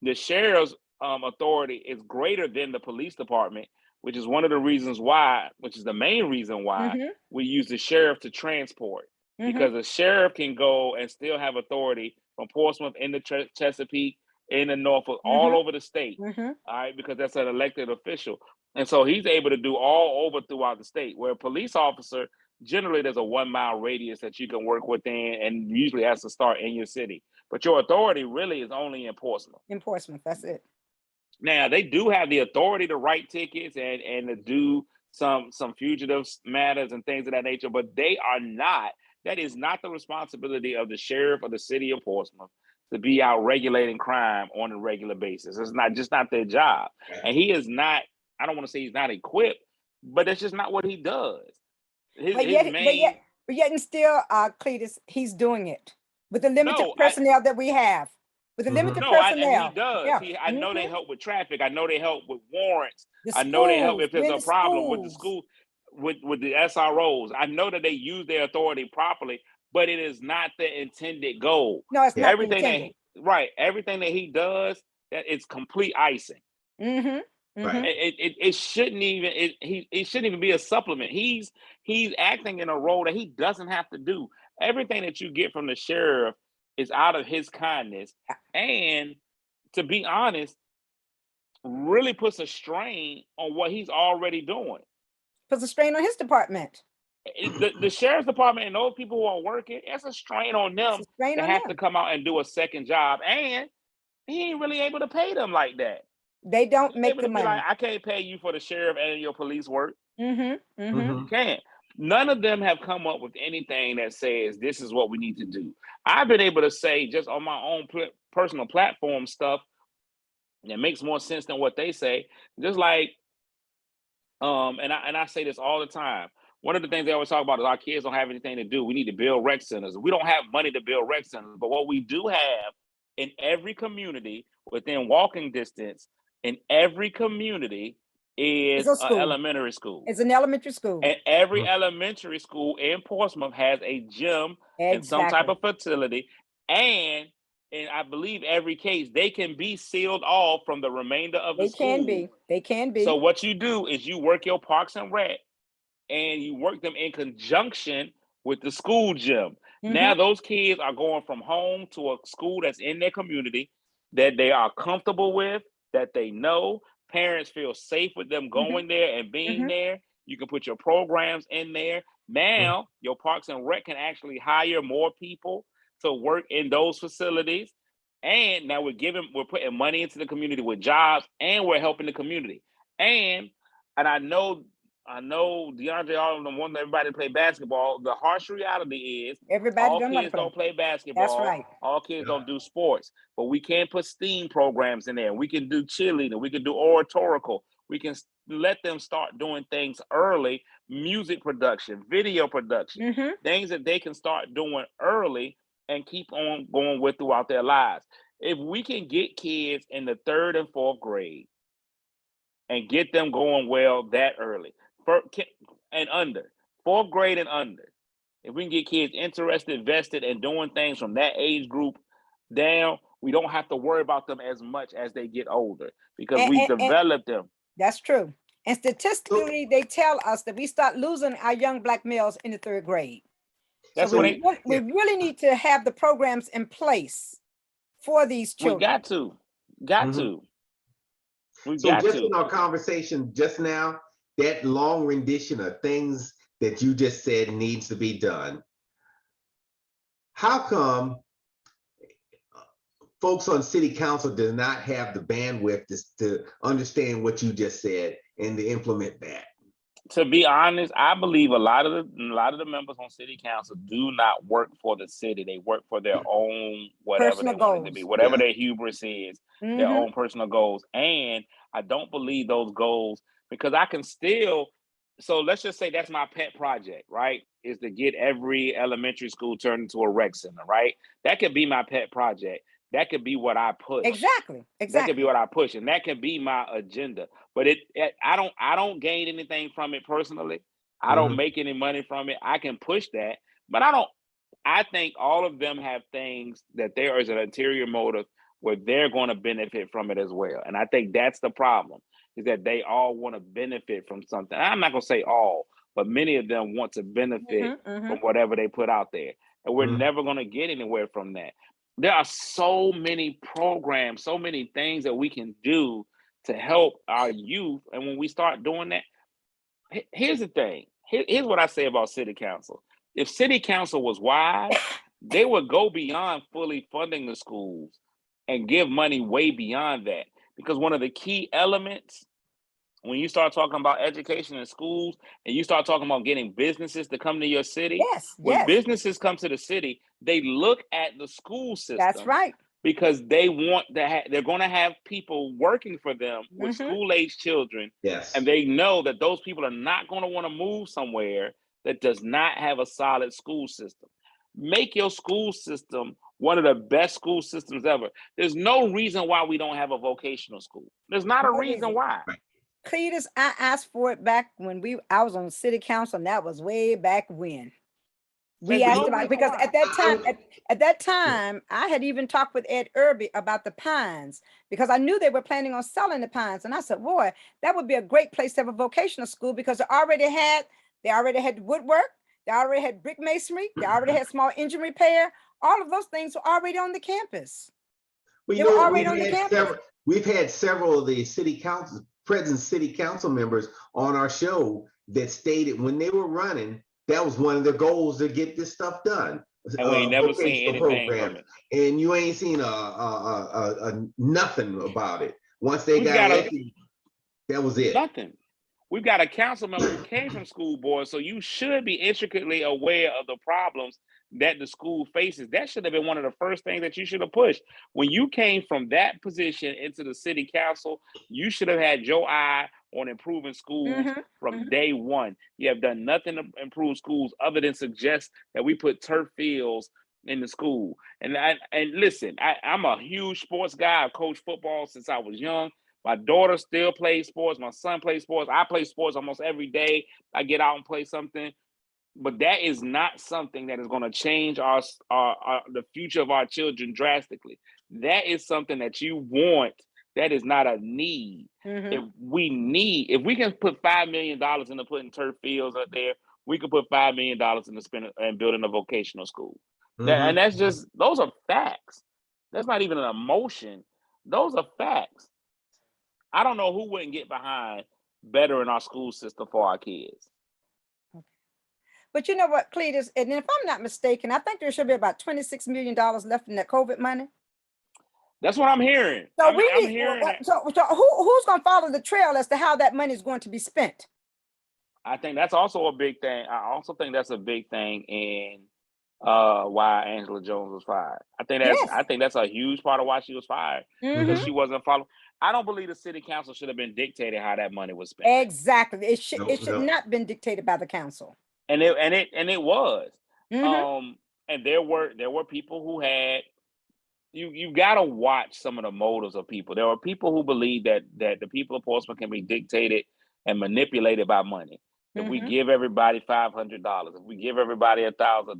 the sheriff's authority is greater than the police department, which is the main reason why we use the sheriff to transport. Because the sheriff can go and still have authority from Portsmouth into Chesapeake, in the Norfolk, all over the state. All right, because that's an elected official. And so he's able to do all over throughout the state, where a police officer, generally there's a 1 mile radius that you can work within and usually has to start in your city. But your authority really is only in Portsmouth. In Portsmouth, that's it. Now, they do have the authority to write tickets and to do some fugitive matters and things of that nature, but they are not. That is not the responsibility of the sheriff of the city of Portsmouth to be out regulating crime on a regular basis. It's not their job. And he is not, I don't want to say he's not equipped, but that's just not what he does. But yet and still, Cletus, he's doing it with the limited personnel that we have. With the limited personnel. He does. Yeah. I know they help with traffic. I know they help with warrants. The I know they help if there's schools, a problem with the schools. school, with the SROs. I know that they use their authority properly, but it is not the intended goal. No, it's not everything intended. Everything that he does, that it's complete icing. Mm-hmm. Mm-hmm. It shouldn't even it shouldn't even be a supplement. He's acting in a role that he doesn't have to do. Everything that you get from the sheriff is out of his kindness, and to be honest, really puts a strain on what he's already doing. Puts a strain on his department. The sheriff's department and those people who are working, it's a strain on them to have to come out and do a second job, and he ain't really able to pay them like that. They don't make the money. Like, I can't pay you for the sheriff and your police work. Mm-hmm. Mm-hmm. You can't. None of them have come up with anything that says this is what we need to do. I've been able to say just on my own personal platform stuff that makes more sense than what they say. Just like, and I say this all the time. One of the things they always talk about is our kids don't have anything to do. We need to build rec centers. We don't have money to build rec centers, but what we do have in every community within walking distance, in every community is an elementary school. It's an elementary school. And every elementary school in Portsmouth has a gym and some type of facility. And in I believe every case, they can be sealed off from the remainder of the school. They can be. So what you do is you work your parks and rec, and you work them in conjunction with the school gym. Mm-hmm. Now those kids are going from home to a school that's in their community that they are comfortable with, that they know. Parents feel safe with them going there and being there. You can put your programs in there. Now your parks and rec can actually hire more people to work in those facilities. And now we're putting money into the community with jobs, and we're helping the community. And I know Deandre already wants everybody to play basketball. The harsh reality is all kids don't play basketball. That's right. All kids don't do sports. But we can put STEAM programs in there. We can do cheerleading. We can do oratorical. We can let them start doing things early, music production, video production, things that they can start doing early and keep on going with throughout their lives. If we can get kids in the 3rd and 4th grade and get them going well that early, and under, 4th grade and under, if we can get kids interested, vested, and doing things from that age group down, we don't have to worry about them as much as they get older because we've developed them. That's true. And statistically, they tell us that we start losing our young Black males in the 3rd grade. That's so we really need to have the programs in place for these children. We got to. In our conversation just now, that long rendition of things that you just said needs to be done. How come folks on city council do not have the bandwidth to understand what you just said and to implement that? To be honest, I believe a lot of the members on city council do not work for the city. They work for their own whatever personal they goals. want it to be, whatever their hubris is, their own personal goals. And I don't believe those goals because I can still. So let's just say that's my pet project, right? Is to get every elementary school turned into a rec center, right? That could be my pet project. That could be what I push. Exactly. That could be what I push, and that can be my agenda. But I don't gain anything from it personally. I don't make any money from it. I can push that, but I don't. I think all of them have things that there is an ulterior motive where they're going to benefit from it as well. And I think that's the problem, is that they all want to benefit from something. I'm not going to say all, but many of them want to benefit from whatever they put out there. And we're never going to get anywhere from that. There are so many programs, so many things that we can do to help our youth. And when we start doing that, here's the thing. Here's what I say about city council. If city council was wise, they would go beyond fully funding the schools and give money way beyond that. Because one of the key elements when you start talking about education in schools and you start talking about getting businesses to come to your city, when businesses come to the city, they look at the school system. That's right. Because they want to they're going to have people working for them with school-age children. Yes. And they know that those people are not going to want to move somewhere that does not have a solid school system. Make your school system one of the best school systems ever. There's no reason why we don't have a vocational school. There's not a reason why. Cletus, I asked for it back when I was on city council, and that was way back when. We asked about it because at that time, I had even talked with Ed Irby about the Pines because I knew they were planning on selling the Pines. And I said, boy, that would be a great place to have a vocational school because they already had woodwork, they already had brick masonry, they already had small engine repair. All of those things were already on the campus. Well, you know, we've had several of the present city council members on our show that stated when they were running, that was one of their goals to get this stuff done. And we ain't never seen anything from it. And you ain't seen nothing about it. Once they got elected, that was it. Nothing. We've got a council member who came from school board, so you should be intricately aware of the problems that the school faces. That should have been one of the first things that you should have pushed. When you came from that position into the city council, you should have had your eye on improving schools from day one. You have done nothing to improve schools other than suggest that we put turf fields in the school. And listen, I'm a huge sports guy. I've coached football since I was young. My daughter still plays sports. My son plays sports. I play sports almost every day. I get out and play something. But that is not something that is going to change the future of our children drastically. That is something that you want. That is not a need. If we can put $5 million into putting turf fields up there, we can put $5 million into building a vocational school. And that's just, those are facts. That's not even an emotion. Those are facts. I don't know who wouldn't get behind bettering our school system for our kids. But you know what, Cletus, and if I'm not mistaken, I think there should be about $26 million left in that COVID money. That's what I'm hearing. So who's going to follow the trail as to how that money is going to be spent? I think that's also a big thing. I also think that's a big thing in why Angela Jones was fired. I think that's a huge part of why she was fired because she wasn't following. I don't believe the city council should have been dictating how that money was spent. Exactly. It should not been dictated by the council. And it was. And there were people who had you gotta watch some of the motives of people. There are people who believe that the people of Portsmouth can be dictated and manipulated by money. If we give everybody $500, if we give everybody $1,000,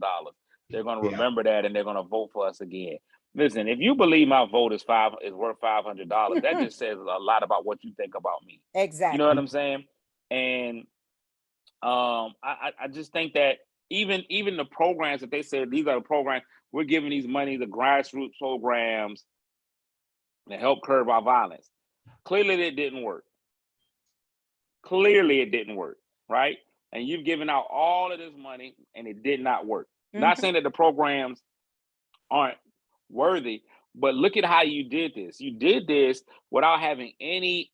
they're gonna remember that and they're gonna vote for us again. Listen, if you believe my vote is worth $500, that just says a lot about what you think about me. Exactly. You know what I'm saying? And I just think that even the programs that they said these are the programs we're giving these money, the grassroots programs to help curb our violence. Clearly, it didn't work. Right? And you've given out all of this money and it did not work. Not saying that the programs aren't worthy, but look at how you did this. You did this without having any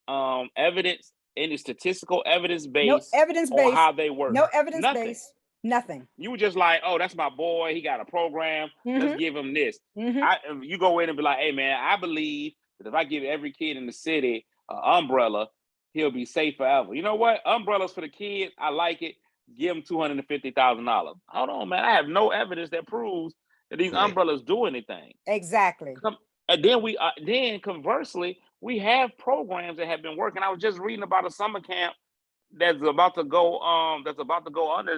evidence, any statistical evidence base on how they work. No evidence base. Nothing. You were just like, oh, that's my boy. He got a program. Let's give him this. You go in and be like, hey, man, I believe that if I give every kid in the city an umbrella, he'll be safe forever. You know what? Umbrellas for the kids, I like it. Give them $250,000. Hold on, man. I have no evidence that proves that these umbrellas do anything. Exactly. And then then conversely, we have programs that have been working. I was just reading about a summer camp that's about to go under. It's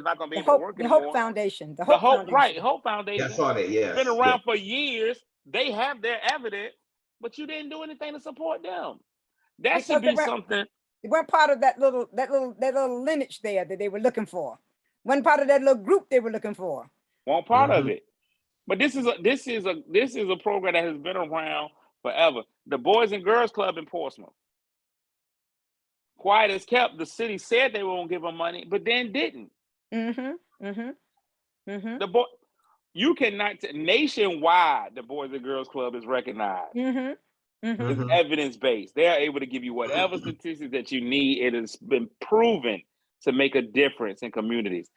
not going to be able to work anymore. The Hope Foundation. The Hope Foundation. I saw that. Yeah. Been around for years. They have their evidence, but you didn't do anything to support them. That should be something. They weren't part of that little lineage there that they were looking for. One part of that little group they were looking for. One part of it. But this is a program that has been around forever. The Boys and Girls Club in Portsmouth. quiet as kept. The city said they won't give them money, but then didn't. The boy, you cannot nationwide. The Boys and Girls Club is recognized. It's evidence-based. They are able to give you whatever statistics that you need. It has been proven to make a difference in communities.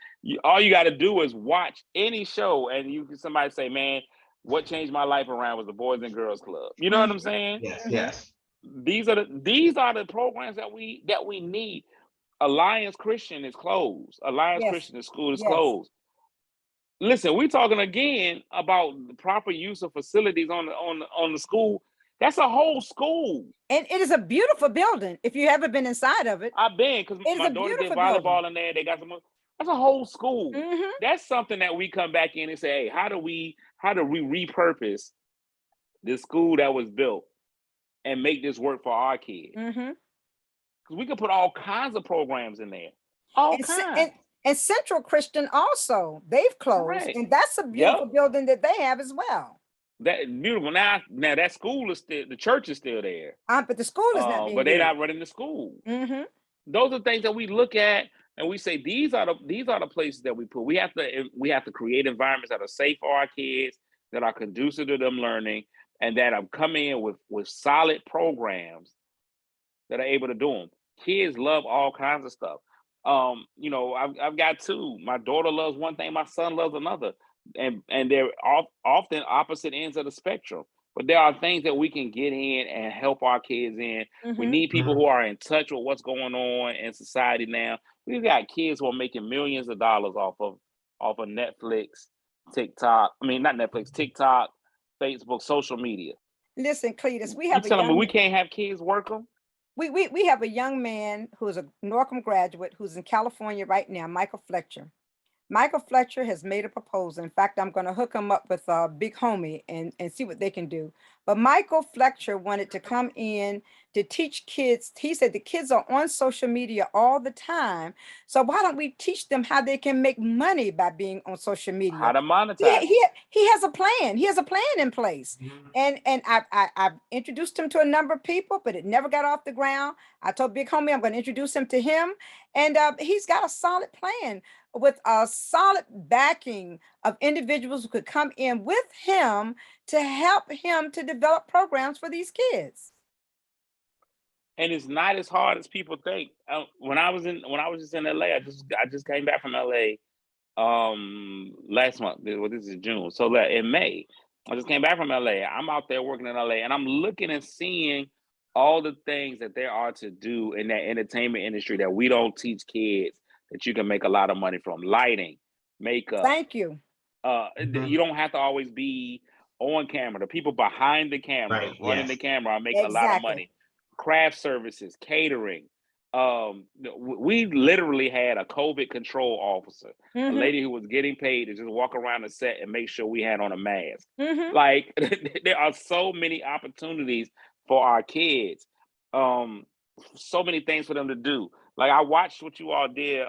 All you got to do is watch any show, and somebody say, "Man, what changed my life around was the Boys and Girls Club." You know what I'm saying? Yes. These are the programs that we need. Alliance Christian is closed. Alliance Christian School is closed. Listen, we're talking again about the proper use of facilities on the school. That's a whole school. And it is a beautiful building. If you haven't been inside of it. I've been, because my daughter did volleyball in there. They got some. That's a whole school. That's something that we come back in and say, hey, how do we repurpose this school that was built and make this work for our kids? Because we could put all kinds of programs in there. All kinds. And Central Christian also, they've closed, and that's a beautiful building that they have as well. That beautiful. Now that school is still, the church is still there. But the school is not being but they're used. not running the school. Those are things that we look at and we say these are the places that we put. We have to create environments that are safe for our kids, that are conducive to them learning, and that are coming in with solid programs that are able to do them. Kids love all kinds of stuff. I've got two. My daughter loves one thing, my son loves another, and they're often opposite ends of the spectrum. But there are things that we can get in and help our kids in. We need people who are in touch with what's going on in society now. We've got kids who are making millions of dollars off of Netflix, TikTok. I mean, not Netflix, TikTok, Facebook, social media. Listen, Cletus, we have. You telling me we can't have kids work them? We have a young man who's a Norcom graduate who's in California right now, Michael Fletcher. Michael Fletcher has made a proposal. In fact, I'm going to hook him up with a big homie and see what they can do. But Michael Fletcher wanted to come in to teach kids. He said the kids are on social media all the time. So why don't we teach them how they can make money by being on social media? How to monetize. He has a plan. He has a plan in place. And I've introduced him to a number of people, but it never got off the ground. I told big homie I'm going to introduce him to him. And he's got a solid plan with a solid backing of individuals who could come in with him to help him to develop programs for these kids. And it's not as hard as people think. When I was just in LA, I just came back from LA last month. Well, this is June. So in May, I just came back from LA. I'm out there working in LA, and I'm looking and seeing all the things that there are to do in that entertainment industry that we don't teach kids, that you can make a lot of money from. Lighting, makeup. Thank you. You don't have to always be on camera. The people behind the camera, running the camera, are making a lot of money. Craft services, catering. We literally had a COVID control officer, a lady who was getting paid to just walk around the set and make sure we had on a mask. Like, there are so many opportunities for our kids. So many things for them to do. Like, I watched what you all did,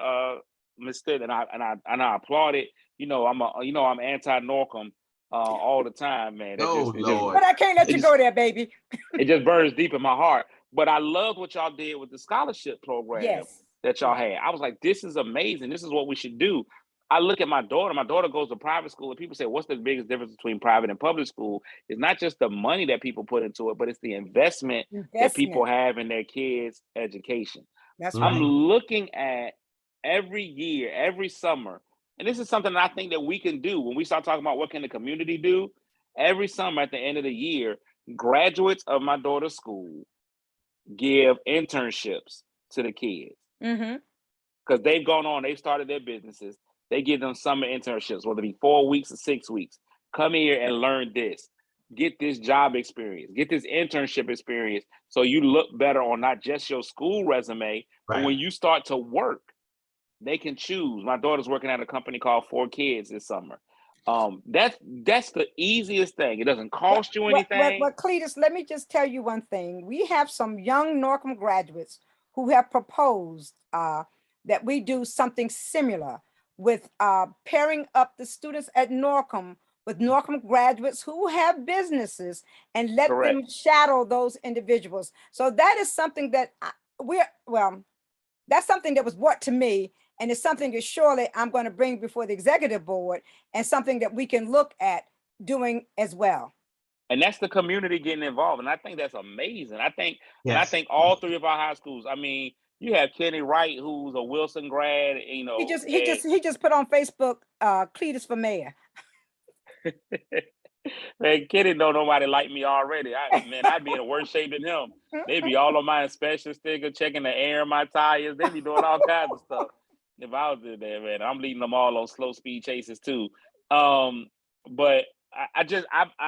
Ms. Stith, and I applaud it. I'm anti-Norcom all the time, man. But I can't let you go there, baby. It just burns deep in my heart. But I love what y'all did with the scholarship program that y'all had. I was like, this is amazing. This is what we should do. I look at my daughter. My daughter goes to private school, and people say, what's the biggest difference between private and public school? It's not just the money that people put into it, but it's the investment. that people have in their kids' education. That's right. I'm looking at every year, every summer, and this is something that I think that we can do when we start talking about what can the community do. Every summer at the end of the year, graduates of my daughter's school give internships to the kids. Because they've gone on, they've started their businesses. They give them summer internships, whether it be 4 weeks or 6 weeks. Come here and learn this. Get this job experience. Get this internship experience so you look better on not just your school resume, but when you start to work, they can choose. My daughter's working at a company called 4Kids this summer. That's the easiest thing. It doesn't cost you anything. Well, Cletus, let me just tell you one thing. We have some young Norcom graduates who have proposed that we do something similar with pairing up the students at Norcom with Norcom graduates who have businesses and let them shadow those individuals. So that is something that that's something that was brought to me, and it's something that surely I'm going to bring before the executive board, and something that we can look at doing as well. And that's the community getting involved. And I think that's amazing. I think, Yes. and I think all three of our high schools, I mean, you have Kenny Wright, who's a Wilson grad, you know. He just put on Facebook, Cletus for mayor. Man, Kenny don't nobody like me already. I'd be in worse shape than him. They'd be all on my inspection sticker, checking the air in my tires. They'd be doing all kinds of stuff. If I was in there, man, I'm leading them all on slow speed chases too. But I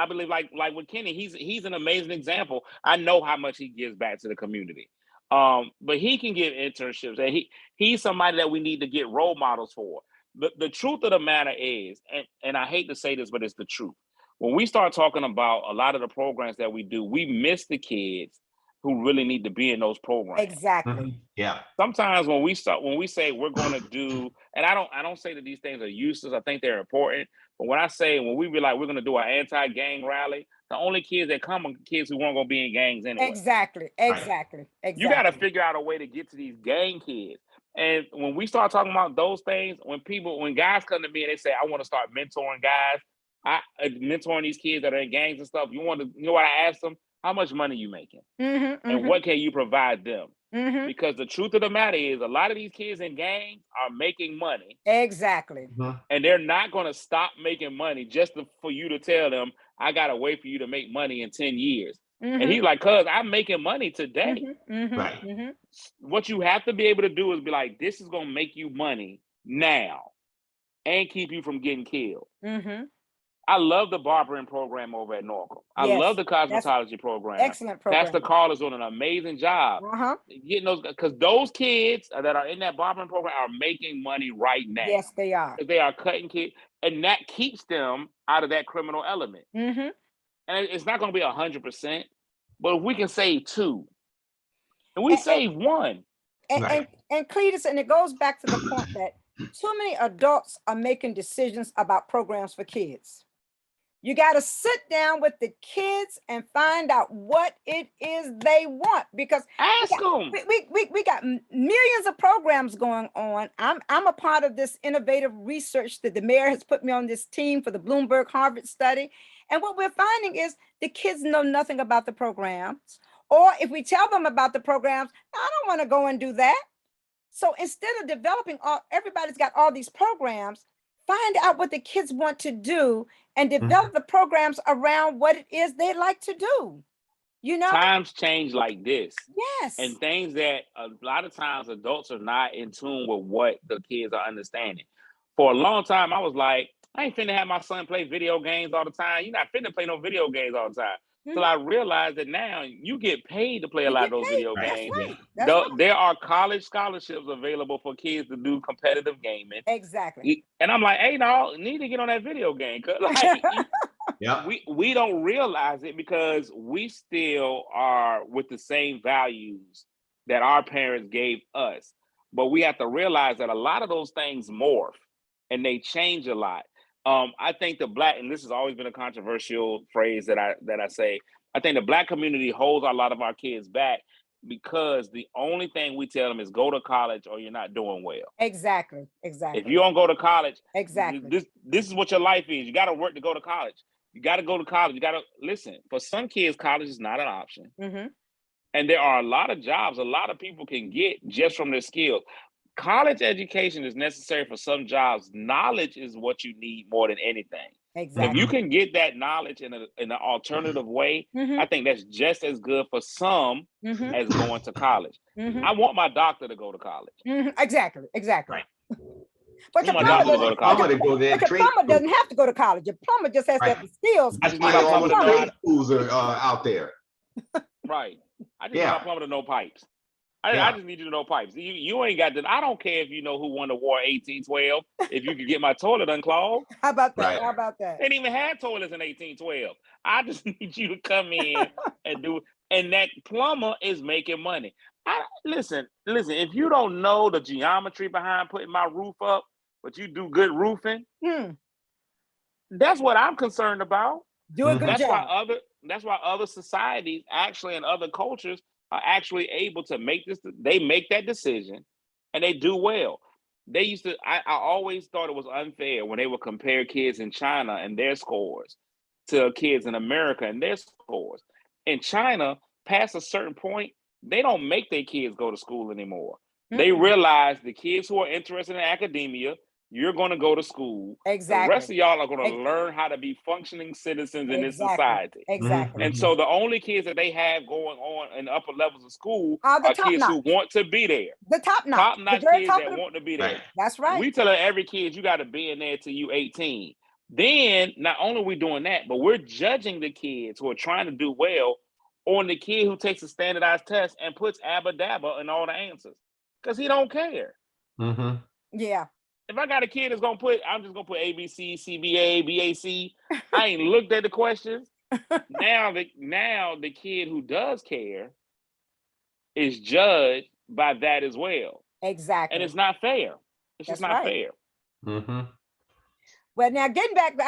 believe like with Kenny, he's an amazing example. I know how much he gives back to the community. But he can give internships, and he's somebody that we need to get role models for. The truth of the matter is, and I hate to say this, but it's the truth. When we start talking about a lot of the programs that we do, we miss the kids who really need to be in those programs. Exactly. Mm-hmm. Yeah. Sometimes when we say we're going to do, and I don't say that these things are useless. I think they're important. But when we be like, we're going to do an anti-gang rally, the only kids that come are kids who weren't going to be in gangs anyway. Exactly. You got to figure out a way to get to these gang kids. And when we start talking about those things, when guys come to me and they say, I want to start mentoring guys, mentoring these kids that are in gangs and stuff, you know what I ask them? How much money you making? And what can you provide them? Because the truth of the matter is, a lot of these kids in gangs are making money. Exactly. And they're not going to stop making money just for you to tell them, I got to wait for you to make money in 10 years. And he's like, cuz I'm making money today. Right. What you have to be able to do is be like, this is going to make you money now and keep you from getting killed. I love the barbering program over at Norcom. I love the cosmetology program. Excellent program. Pastor Carl is doing an amazing job getting those, because those kids that are in that barbering program are making money right now. Yes, they are. They are cutting kids, and that keeps them out of that criminal element. And it's not going to be 100%, but if we can save 2, and we save 1. And Cletus, and it goes back to the point that too many adults are making decisions about programs for kids. You got to sit down with the kids and find out what it is they want, because ask them. We got millions of programs going on. I'm a part of this innovative research that the mayor has put me on this team for the Bloomberg Harvard study. And what we're finding is the kids know nothing about the programs, or if we tell them about the programs, I don't want to go and do that. So instead of developing everybody's got all these programs, find out what the kids want to do and develop the programs around what it is they like to do. You know, times change like this. Yes. And things that a lot of times adults are not in tune with what the kids are understanding. For a long time, I was like, I ain't finna have my son play video games all the time. You're not finna play no video games all the time. So I realized that now you get paid to play a lot of those video games. Right. There are college scholarships available for kids to do competitive gaming. Exactly. And I'm like, hey, no, need to get on that video game. Like, we don't realize it because we still are with the same values that our parents gave us. But we have to realize that a lot of those things morph and they change a lot. I think the Black, and this has always been a controversial phrase that I say, I think the Black community holds a lot of our kids back because the only thing we tell them is go to college or you're not doing well. Exactly. If you don't go to college, exactly, this is what your life is. You got to work to go to college. You got to go to college. You got to listen. For some kids, college is not an option. And there are a lot of jobs a lot of people can get just from their skills. College education is necessary for some jobs. Knowledge is what you need more than anything. Exactly. If you can get that knowledge in an alternative way, I think that's just as good for some as going to college. I want my doctor to go to college. Exactly. Right. But your plumber doesn't have to go to college. Your plumber just has to have the skills. That's why all the trade schools are out there. Right. I just want my plumber to know pipes. I just need you to know pipes. You ain't got that. I don't care if you know who won the war 1812. If you could get my toilet unclogged. How about that? Right. How about that? They didn't even have toilets in 1812. I just need you to come in and do. And that plumber is making money. Listen. If you don't know the geometry behind putting my roof up, but you do good roofing, that's what I'm concerned about. Do a good job. That's why other societies actually and other cultures are actually able to make this. They make that decision, and they do well. They used to. I always thought it was unfair when they would compare kids in China and their scores to kids in America and their scores. In China, past a certain point, they don't make their kids go to school anymore. They realize the kids who are interested in academia, you're going to go to school. Exactly. The rest of y'all are going to learn how to be functioning citizens in this society. Exactly. And so the only kids that they have going on in the upper levels of school are kids who want to be there. The top-notch kids that want to be there. Right. That's right. We tell every kid you got to be in there till you 18. Then not only are we doing that, but we're judging the kids who are trying to do well on the kid who takes a standardized test and puts abba dabba in all the answers because he don't care. Yeah. If I got a kid that's I'm just gonna put ABC, CBA, BAC. I ain't looked at the questions. Now the kid who does care is judged by that as well. Exactly. And it's not fair. It's just not fair. Well, now getting back,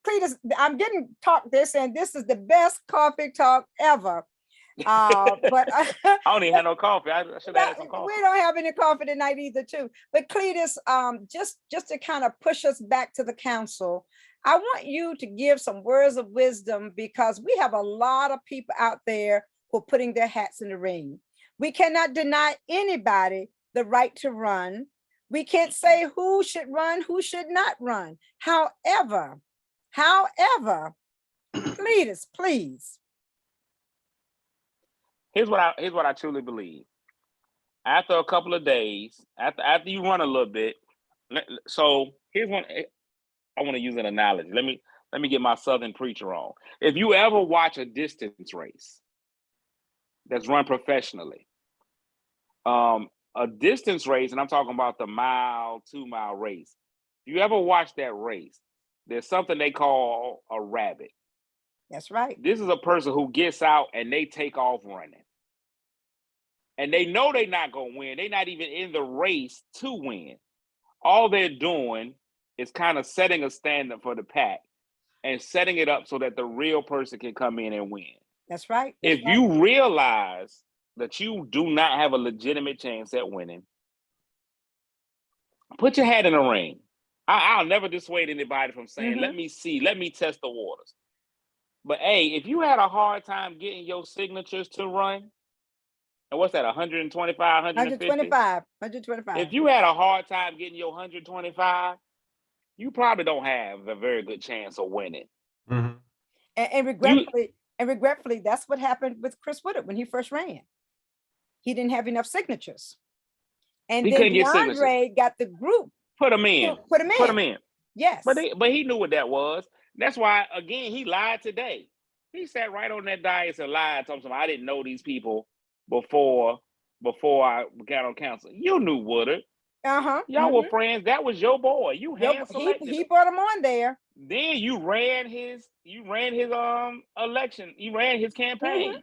Cletus, I'm getting talk this, and this is the best coffee talk ever. But I don't even have no coffee. I should have had some coffee. We don't have any coffee tonight either, too. But Cletus, just to kind of push us back to the council, I want you to give some words of wisdom because we have a lot of people out there who are putting their hats in the ring. We cannot deny anybody the right to run. We can't say who should run, who should not run. However, Cletus, please. Here's what I truly believe. After a couple of days, after you run a little bit, so here's one. I want to use an analogy. Let me get my Southern preacher on. If you ever watch a distance race that's run professionally, a distance race, and I'm talking about the 2-mile race. If you ever watch that race, there's something they call a rabbit. That's right. This is a person who gets out and they take off running. And they know they're not going to win. They're not even in the race to win. All they're doing is kind of setting a standard for the pack and setting it up so that the real person can come in and win. That's right. If you realize that you do not have a legitimate chance at winning, put your hat in the ring. I'll never dissuade anybody from saying, let me see, let me test the waters. But hey, if you had a hard time getting your signatures to run, and what's that, 125, 150? 125. If you had a hard time getting your 125, you probably don't have a very good chance of winning. And regretfully, that's what happened with Chris Woodard when he first ran. He didn't have enough signatures. And then Deandre got the group. Put him in. Yes. But he knew what that was. That's why, again, he lied today. He sat right on that dais and lied. Told him, I didn't know these people before I got on council. You knew Woodard. Y'all were friends. That was your boy. You hand selected. He brought him on there. Then you ran his election. You ran his campaign.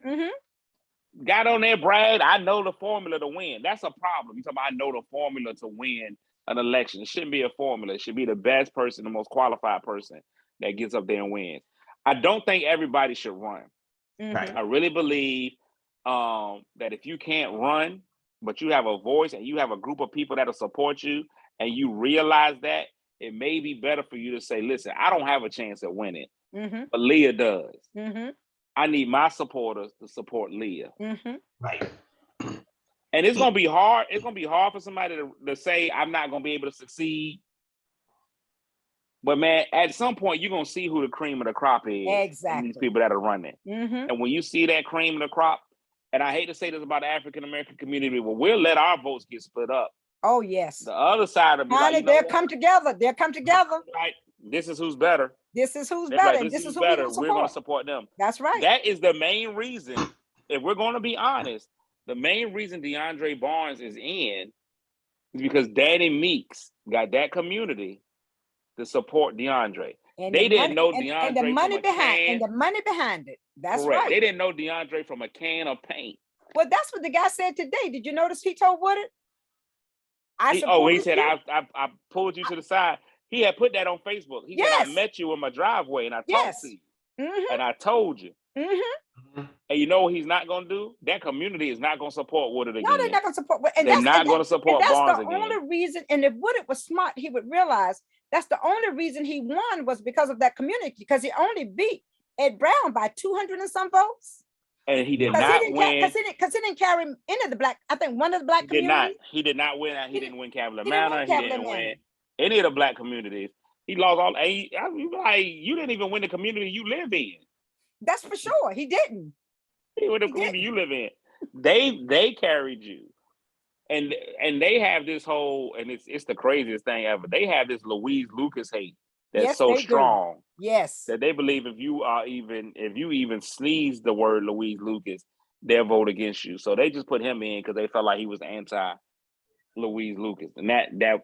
Got on there, bragged, I know the formula to win. That's a problem. You talking about I know the formula to win an election. It shouldn't be a formula. It should be the best person, the most qualified person that gets up there and wins. I don't think everybody should run. I really believe that if you can't run, but you have a voice and you have a group of people that'll support you and you realize that, it may be better for you to say, listen, I don't have a chance at winning, but Leah does. I need my supporters to support Leah. Right. And it's gonna be hard. It's gonna be hard for somebody to say, I'm not gonna be able to succeed. But man, at some point, you're gonna see who the cream of the crop is. Exactly. These people that are running. And when you see that cream of the crop, and I hate to say this about the African American community, but we'll let our votes get split up. Oh, yes. The other side of it, they'll come together. They'll come together. Right. This is who's better. This is who's better. Like, this is who better. We're going to support them. That's right. That is the main reason. If we're going to be honest, the main reason Deandre Barnes is in is because Daddy Meeks got that community to support Deandre. And they didn't know Deandre and the money from a can. And the money behind it. That's correct. Right. They didn't know Deandre from a can of paint. Well, that's what the guy said today. Did you notice he told Woodard? He said, I pulled you to the side. He had put that on Facebook. He said, I met you in my driveway and I talked to you. And I told you. And you know what he's not going to do? That community is not going to support Woodard again. No, they're not going to support. And They're not going to support that's Barnes the again. only reason. And if Woodard was smart, he would realize that's the only reason he won was because of that community, because he only beat Ed Brown by 200 and some votes. And he did not win. Because he didn't carry any of the black, I think one of the black communities. He did not win. He didn't win Cavalier He didn't Manor. win He Cavalier didn't Manor. win any of the black communities. He lost all. You didn't even win the community you live in. That's for sure. He didn't. He win the community you live in. They carried you. And they have this whole, and it's the craziest thing ever. They have this Louise Lucas hate that's so strong. Yes. That they believe if you even sneeze the word Louise Lucas, they'll vote against you. So they just put him in because they felt like he was anti Louise Lucas. And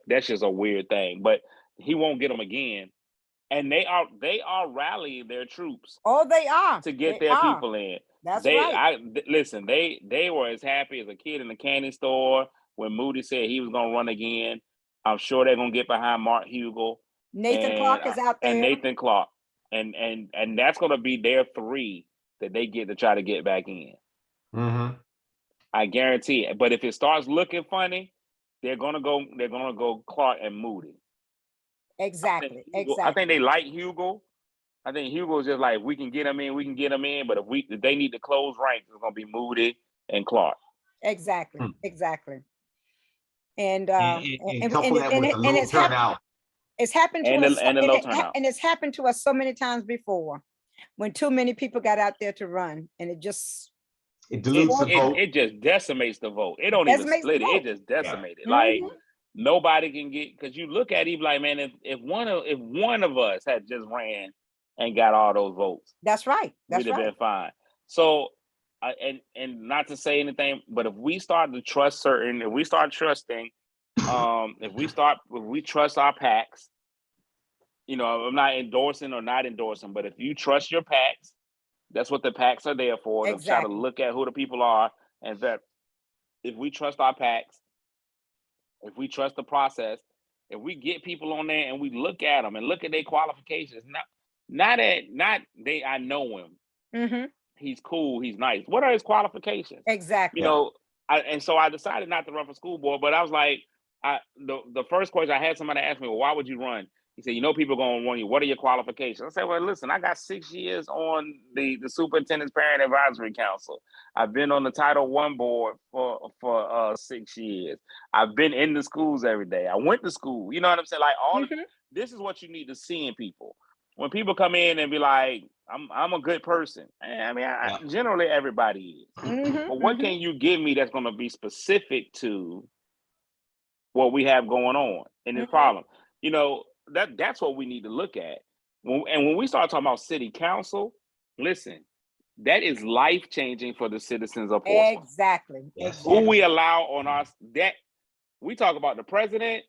that's just a weird thing. But he won't get them again. And they are rallying their troops. Oh, they are. To get their people in. That's right. Listen, they were as happy as a kid in the candy store when Moody said he was going to run again. I'm sure they're going to get behind Mark Hugel. Nathan Clark is out there. And Nathan Clark. And that's going to be their three that they get to try to get back in. Mm-hmm. I guarantee it. But if it starts looking funny, they're going to go Clark and Moody. Exactly. I think they like Hugel. I think Hugel's just like, we can get them in. But if they need to close ranks, it's going to be Moody and Clark. Exactly. Exactly. And couple that with the low turnout. It's happened to us, and it's happened to us so many times before, when too many people got out there to run, and it dilutes the vote. It just decimates the vote. It don't even split it. It just decimates it. Like nobody can get, because you look at it, like, man, if one of us had just ran and got all those votes, that's right. We'd have been fine. So, and not to say anything, but if we start to trust if we start trusting. If we trust our PACs, I'm not endorsing, but if you trust your PACs, that's what the PACs are there for. To try to look at who the people are, and that if we trust our PACs, if we trust the process, if we get people on there and we look at them and look at their qualifications, I know him. Mm-hmm. He's cool. He's nice. What are his qualifications? Exactly. So I decided not to run for school board, but I was like, the first question I had somebody ask me, well, why would you run? He said, people going to want you. What are your qualifications? I said, well, listen, I got 6 years on the Superintendent's Parent Advisory Council. I've been on the Title I board for 6 years. I've been in the schools every day. I went to school. You know what I'm saying? Like this is what you need to see in people. When people come in and be like, I'm a good person. Generally everybody is. But what can you give me that's going to be specific to what we have going on in this problem? That's what we need to look at. When we start talking about city council, listen, that is life-changing for the citizens of Portsmouth. Exactly. Who we allow on that we talk about the president,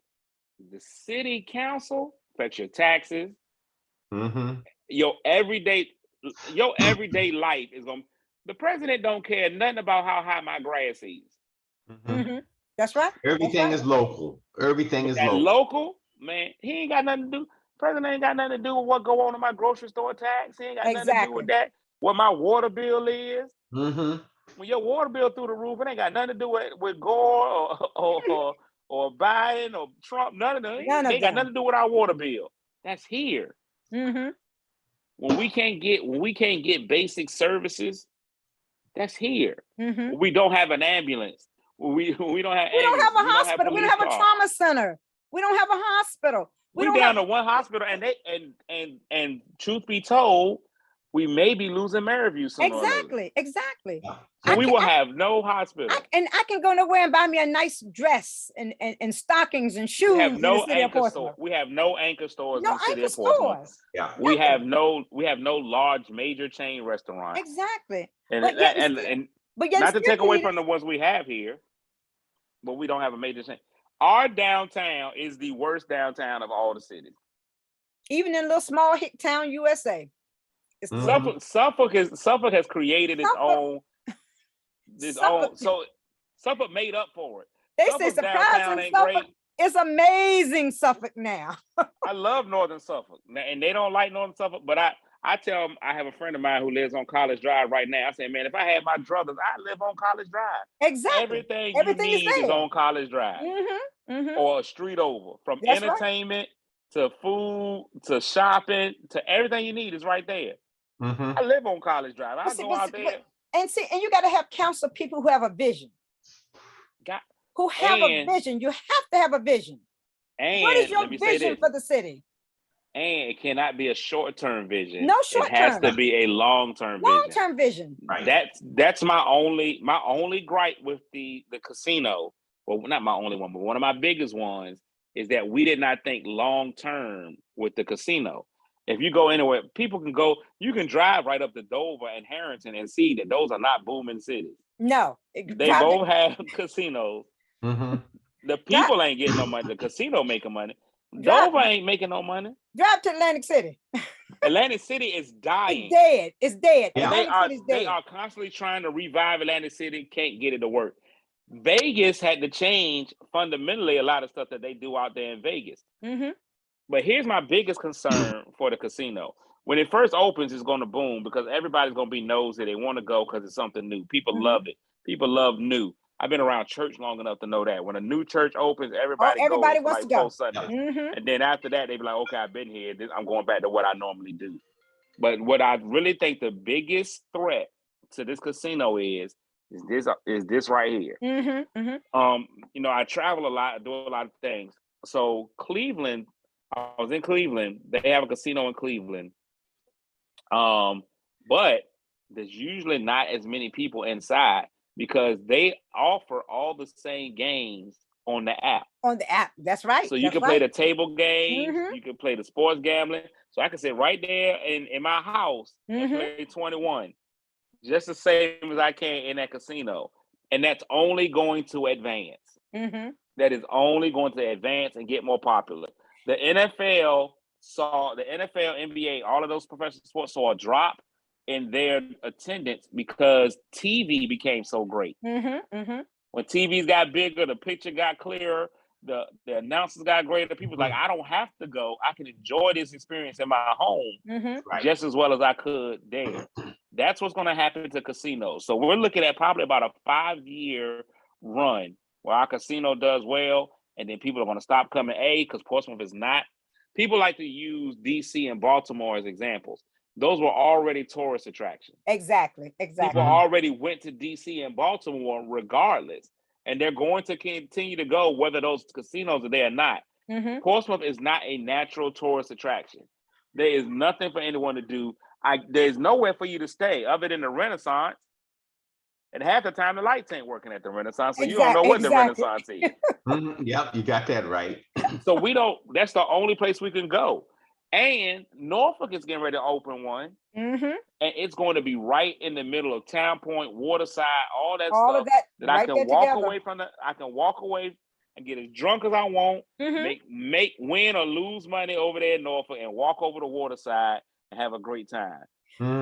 the city council affects your taxes. Your everyday life is going. The president don't care nothing about how high my grass is. That's right. Everything is local. Everything is local. Man, he ain't got nothing to do. President ain't got nothing to do with what go on in my grocery store tax. He ain't got nothing to do with that. What my water bill is. When your water bill through the roof, it ain't got nothing to do with Gore or Biden or Trump. None of them. It ain't got nothing to do with our water bill. That's here. When we can't get basic services, that's here. We don't have an ambulance. We don't have a hospital. We don't have a trauma center. We don't have a hospital. We down to one hospital, and truth be told, we may be losing Maryview soon. Exactly. So we will have no hospital. I can go nowhere and buy me a nice dress and stockings and shoes. We have no anchor stores. We have no anchor stores in the city of Portsmouth. Yeah. We have no large major chain restaurants. Exactly. But not to take away from the ones we have here, but we don't have a major chain. Our downtown is the worst downtown of all the cities. Even in little small hick town USA. Suffolk has created its own. So Suffolk made up for it. They say surprisingly Suffolk is amazing. Suffolk now. I love Northern Suffolk, and they don't like Northern Suffolk, but I tell them, I have a friend of mine who lives on College Drive right now. I say, man, if I had my druthers, I live on College Drive. Exactly. Everything Everything you is need is there. on College Drive or a street over. From That's right. entertainment to food to shopping to everything you need is right there. I live on College Drive. I go out there. And you got to have counsel people who have a vision. Who have a vision. You have to have a vision. And what is your vision for the city? And it cannot be a short-term vision. No short-term. It has to be a long-term vision. Long-term vision. Right. That's my only gripe with the casino. Well, not my only one, but one of my biggest ones is that we did not think long-term with the casino. If you go anywhere, people can go, you can drive right up to Dover and Harrington and see that those are not booming cities. No. They both have casinos. The people ain't getting no money. The casino making money. Dover ain't making no money. Drive to Atlantic City. Atlantic City is dying. It's dead. Yeah. They are constantly trying to revive Atlantic City, can't get it to work. Vegas had to change fundamentally a lot of stuff that they do out there in Vegas. But here's my biggest concern for the casino. When it first opens, it's going to boom because everybody's going to be nosy. They want to go because it's something new. People love it. People love new. I've been around church long enough to know that when a new church opens, everybody wants to go. And then after that, they be like, okay, I've been here. I'm going back to what I normally do. But what I really think the biggest threat to this casino is this right here. You know, I travel a lot, I do a lot of things. So Cleveland, I was in Cleveland. They have a casino in Cleveland. But there's usually not as many people inside because they offer all the same games on the app. On the app, that's right. So you can play the table games, you can play the sports gambling. So I can sit right there in my house and play 21, just the same as I can in that casino. And that's only going to advance. That is only going to advance and get more popular. The NFL, NBA, all of those professional sports saw a drop in their attendance because TV became so great. When TVs got bigger, the picture got clearer, the announcers got greater. People was like, I don't have to go. I can enjoy this experience in my home just as well as I could there. That's what's going to happen to casinos. So we're looking at probably about a 5-year run where our casino does well, and then people are going to stop coming. Because Portsmouth is not. People like to use DC and Baltimore as examples. Those were already tourist attractions. Exactly. People already went to DC and Baltimore regardless, and they're going to continue to go whether those casinos are there or not. Portsmouth is not a natural tourist attraction. There is nothing for anyone to do. There's nowhere for you to stay other than the Renaissance. And half the time the lights ain't working at the Renaissance, so you don't know what the Renaissance is. Yep, you got that right. So that's the only place we can go. And Norfolk is getting ready to open one. And it's going to be right in the middle of Town Point, Waterside, all that stuff that right I can walk away from. I can walk away and get as drunk as I want, make win or lose money over there in Norfolk and walk over to Waterside and have a great time.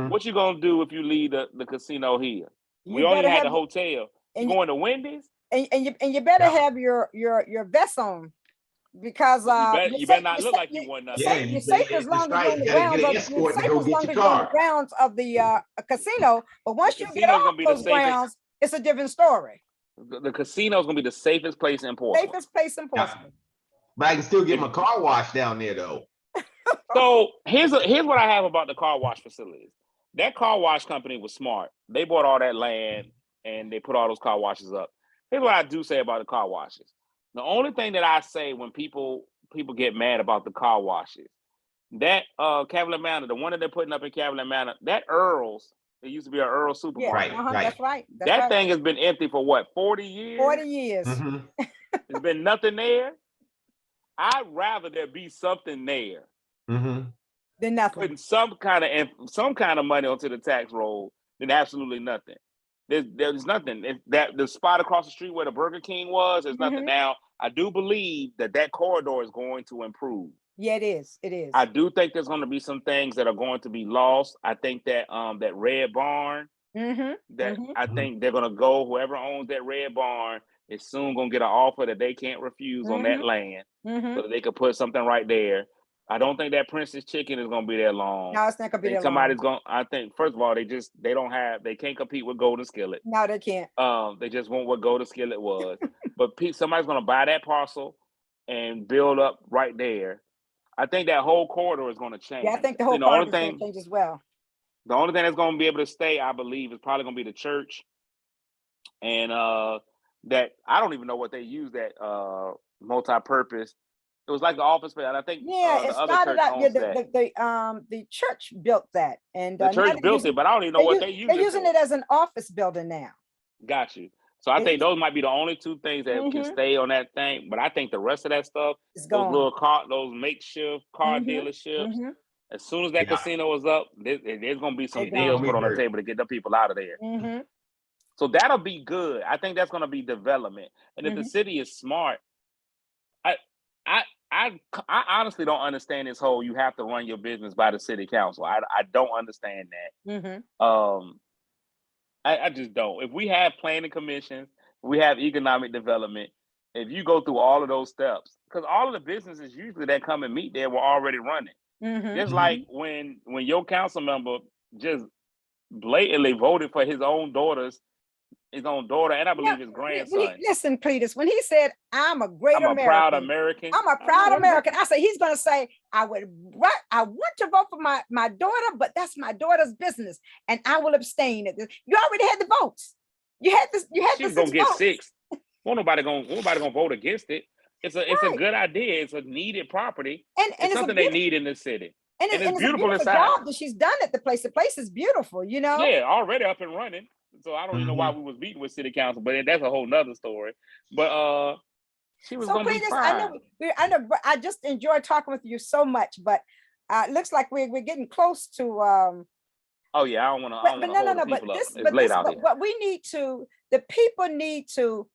What you gonna do if you leave the casino here? We only had the hotel. You going to Wendy's? And you better have your vest on. Because you better not look like you won nothing. You're safe as long as you're on the grounds of the casino. But once you get off those grounds, it's a different story. The casino is going to be the safest place in Portsmouth. But I can still get my car washed down there, though. So here's what I have about the car wash facilities. That car wash company was smart. They bought all that land and they put all those car washes up. Here's what I do say about the car washes. The only thing that I say when people get mad about the car washes, that Cavalier Manor, the one that they're putting up in Cavalier Manor, that Earl's, it used to be an Earl's supermarket. That's right. That thing has been empty for what, 40 years? 40 years. There's been nothing there. I'd rather there be something there than nothing. Putting some kind of money onto the tax roll than absolutely nothing. There's nothing. The spot across the street where the Burger King was, there's nothing. Now, I do believe that corridor is going to improve. Yeah, it is. It is. I do think there's going to be some things that are going to be lost. I think that that red barn, I think they're going to go, whoever owns that red barn is soon going to get an offer that they can't refuse on that land so that they could put something right there. I don't think that Prince's Chicken is gonna be there long. No, it's not gonna be there long. Somebody's gonna. I think first of all, they can't compete with Golden Skillet. No, they can't. They just want what Golden Skillet was. But somebody's gonna buy that parcel and build up right there. I think that whole corridor is gonna change. Yeah, I think the whole corridor is gonna change as well. The only thing that's gonna be able to stay, I believe, is probably gonna be the church, and that I don't even know what they use that multi-purpose. It was like the office space, and I think it started out. The church built that, and the church built it, but I don't even know what they use. They're using it as an office building now. Got you. So I think those might be the only two things that can stay on that thing. But I think the rest of that stuff, those makeshift car dealerships, as soon as that casino is up, there's gonna be some deals put on the table to get the people out of there. So that'll be good. I think that's gonna be development, and if the city is smart, I honestly don't understand this whole you have to run your business by the city council. I don't understand that. I just don't. If we have planning commissions, we have economic development, if you go through all of those steps, because all of the businesses usually that come and meet there were already running. Just like when your council member just blatantly voted for his own daughter, and I believe his grandson. Listen, Cletus, when he said, I'm a proud American. I'm a proud American. I said, he's going to say, I want to vote for my daughter, but that's my daughter's business. And I will abstain. You already had the votes. You had this. She's going to get 6. Won't nobody gonna vote against it. It's a good idea. It's a needed property. And it's something they need in the city. And it's beautiful inside. Job that she's done at the place. The place is beautiful, you know? Yeah, already up and running. So I don't even know why we was meeting with city council, but that's a whole nother story. But she was gonna be fine. I know. I just enjoy talking with you so much, but it looks like we're getting close to. Oh yeah, I don't want to. It's late out here. But we need to. The people need to.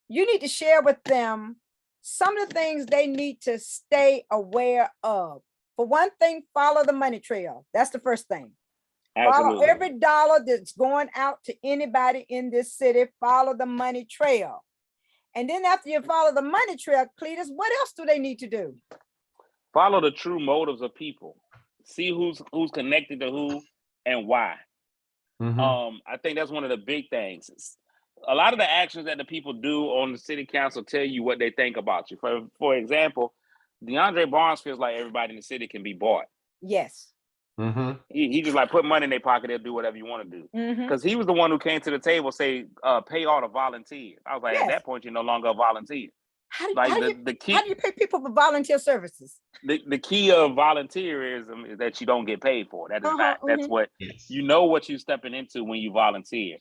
You need to share with them some of the things they need to stay aware of. For one thing, follow the money trail. That's the first thing. Absolutely. Follow every dollar that's going out to anybody in this city. Follow the money trail. And then after you follow the money trail, Cletus, what else do they need to do? Follow the true motives of people. See who's connected to who and why. I think that's one of the big things. A lot of the actions that the people do on the city council tell you what they think about you. For example, Deandre Barnes feels like everybody in the city can be bought. Yes. He just like put money in their pocket, they'll do whatever you want to do. Because he was the one who came to the table, say, pay all the volunteers. I was like, at that point, you're no longer a volunteer. How do you pay people for volunteer services? The key of volunteerism is that you don't get paid for it. That is not. That's what you know what you're stepping into when you volunteer.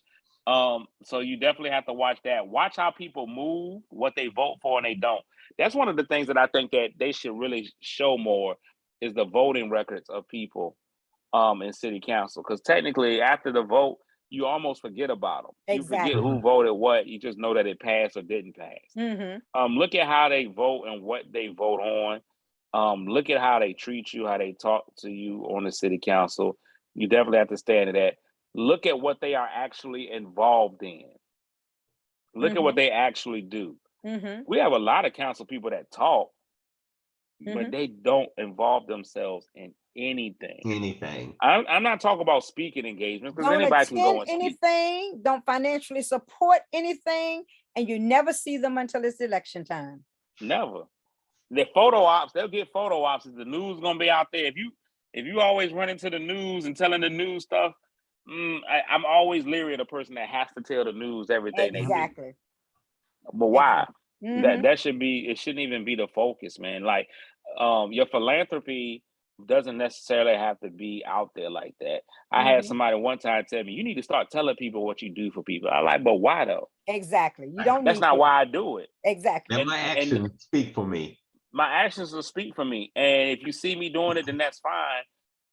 So you definitely have to watch that. Watch how people move, what they vote for and they don't. That's one of the things that I think that they should really show more is the voting records of people in city council. Because technically after the vote, you almost forget about them. Exactly. You forget who voted what. You just know that it passed or didn't pass. Look at how they vote and what they vote on. Look at how they treat you, how they talk to you on the city council. You definitely have to stand to that. Look at what they are actually involved in. Look at what they actually do. We have a lot of council people that talk, but they don't involve themselves in anything. I'm not talking about speaking engagements because anybody can go and anything. Don't financially support anything, and you never see them until it's election time. Never. The photo ops, they'll get photo ops. The news is gonna be out there. If you always run into the news and telling the news stuff, I'm always leery of the person that has to tell the news everything they do. But why? That should be. It shouldn't even be the focus, man. Like your philanthropy doesn't necessarily have to be out there like that. I had somebody one time tell me, you need to start telling people what you do for people. I like, but why though? Exactly. You don't. That's not why I do it. Exactly. And my actions speak for me. My actions will speak for me. And if you see me doing it, then that's fine.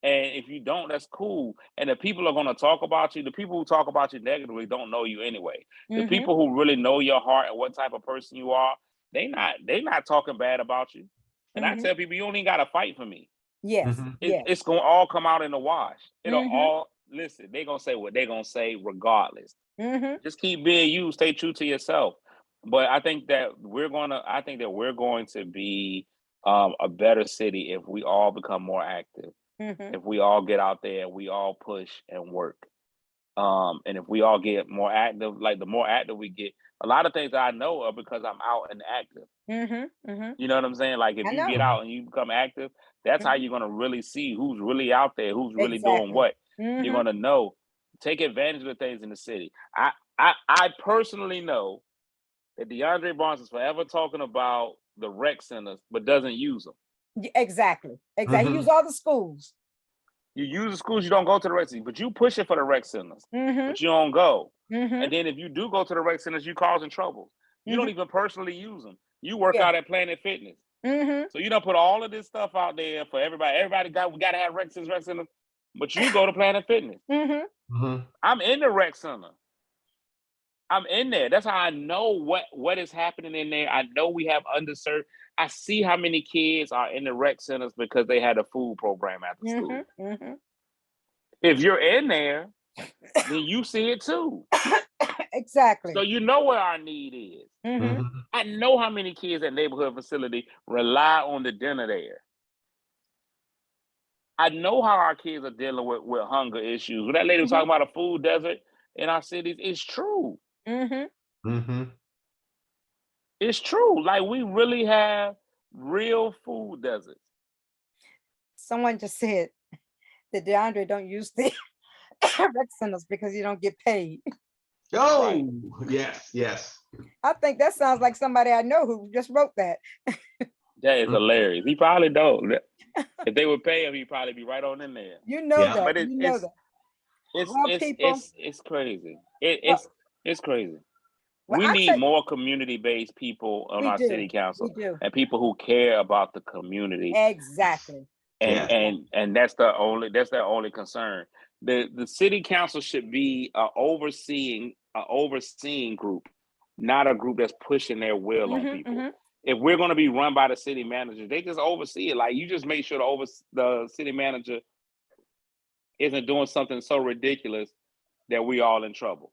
And if you don't, that's cool. And the people are going to talk about you. The people who talk about you negatively don't know you anyway. The people who really know your heart and what type of person you are, they not talking bad about you. And I tell people, you don't even got to fight for me. Yes. It's going to all come out in the wash. It'll all, listen, they're going to say what they're going to say regardless. Just keep being you. Stay true to yourself. But I think that we're going to be a better city if we all become more active, if we all get out there and we all push and work. And if we all get more active, like the more active we get, a lot of things I know are because I'm out and active. You know what I'm saying? Like if you get out and you become active, that's how you're gonna really see who's really out there, who's really doing what. You're gonna know. Take advantage of the things in the city. I personally know that Deandre Barnes is forever talking about the rec centers, but doesn't use them. Exactly. He use all the schools. You use the schools, you don't go to the rec centers, but you push it for the rec centers, but you don't go. And then if you do go to the rec centers, you causing trouble. You don't even personally use them. You work out at Planet Fitness. So you don't put all of this stuff out there for everybody. Everybody we gotta have rec centers, but you go to Planet Fitness. I'm in the rec center. I'm in there. That's how I know what is happening in there. I know we have underserved. I see how many kids are in the rec centers because they had a food program after school. If you're in there, then you see it too. Exactly. So you know where our need is. I know how many kids at neighborhood facility rely on the dinner there. I know how our kids are dealing with hunger issues. When that lady was talking about a food desert in our cities, it's true. It's true. Like we really have real food deserts. Someone just said that Deandre don't use the rec centers because you don't get paid. Oh, yes. I think that sounds like somebody I know who just wrote that. That is hilarious. He probably don't. If they would pay him, he'd probably be right on in there. You know that. But you know that. It's crazy. It's crazy. We need more community-based people on our city council and people who care about the community. Exactly. And that's their only concern. The city council should be an overseeing group, not a group that's pushing their will on people. If we're going to be run by the city manager, they just oversee it. Like you just make sure the city manager isn't doing something so ridiculous that we all in trouble.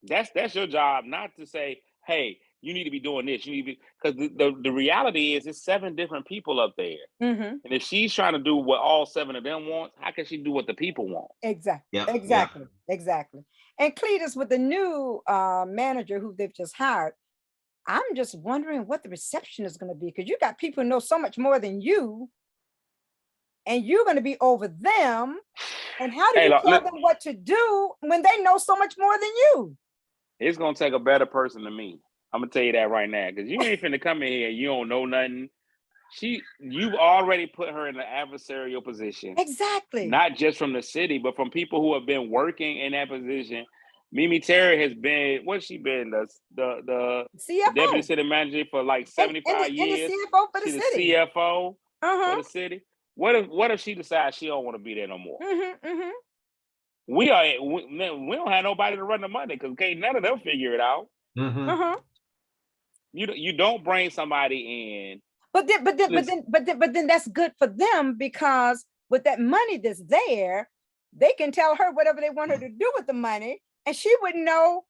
That's your job, not to say, hey, you need to be doing this. You need to be, because the reality is it's 7 different people up there. And if she's trying to do what all 7 of them want, how can she do what the people want? Exactly. Exactly. And Cletus, with the new manager who they've just hired, I'm just wondering what the reception is going to be, because you got people who know so much more than you, and you're going to be over them. And how do you tell them what to do when they know so much more than you? It's going to take a better person than me. I'm going to tell you that right now, because you ain't finna come in here and you don't know nothing. You've already put her in an adversarial position. Exactly. Not just from the city, but from people who have been working in that position. Mimi Terry has been, what's she been? The CFO. Deputy City Manager for like 75 years. And the CFO for the She's city. The CFO for the city. What if she decides she don't want to be there no more? We don't have nobody to run the money because can't none of them figure it out. You don't bring somebody in. But then that's good for them, because with that money that's there, they can tell her whatever they want her to do with the money, and she wouldn't know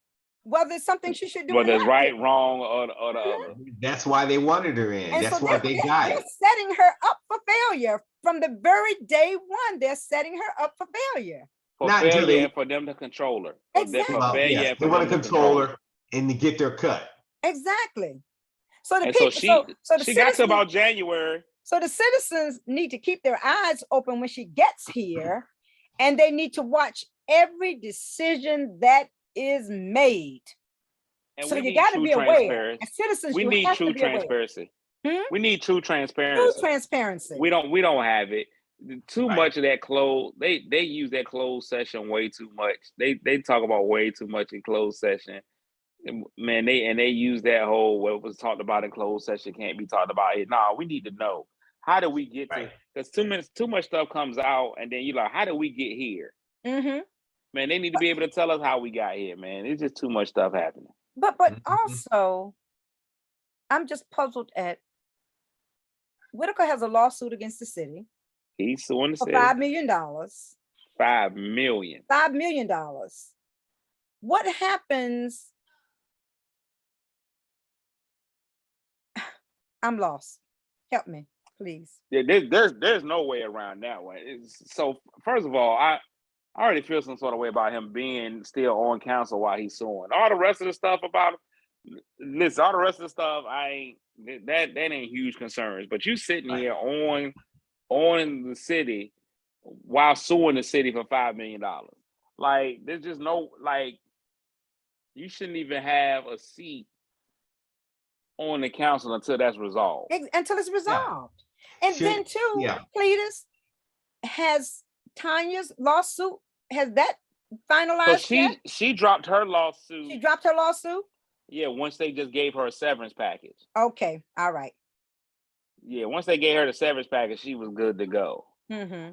whether it's something she should do. Whether it's right, wrong, or the other. That's why they wanted her in. And that's so why they got it. They're setting her up for failure from the very day one. They're setting her up for failure. For them to control her. Exactly. They want to control her and to get their cut. Exactly. So she got to about January. So the citizens need to keep their eyes open when she gets here, and they need to watch every decision that is made. And so you got to be aware. As citizens, we need true transparency. We need true transparency. True transparency. We don't have it. Too much of that closed. They use that closed session way too much. They talk about way too much in closed session. Man, they use that whole what was talked about in closed session can't be talked about here. No, we need to know, how do we get to, because too much stuff comes out and then you're like, how do we get here? Man, they need to be able to tell us how we got here, man. It's just too much stuff happening. But also, I'm just puzzled at Whitaker has a lawsuit against the city. He's suing the for city. $5 million. $5 million. $5 million. What happens I'm lost. Help me, please. Yeah, there's no way around that one. So first of all, I already feel some sort of way about him being still on council while he's suing. All the rest of the stuff about listen, all the rest of the stuff, that ain't huge concerns. But you sitting here on the city while suing the city for $5 million. Like, there's just no, like, you shouldn't even have a seat on the council until that's resolved. Until it's resolved. And then too, Cletus, has Tanya's lawsuit, has that finalized yet? She dropped her lawsuit. She dropped her lawsuit? Yeah, once they just gave her a severance package. Okay, all right. Yeah, once they gave her the severance package, she was good to go. Mm-hmm.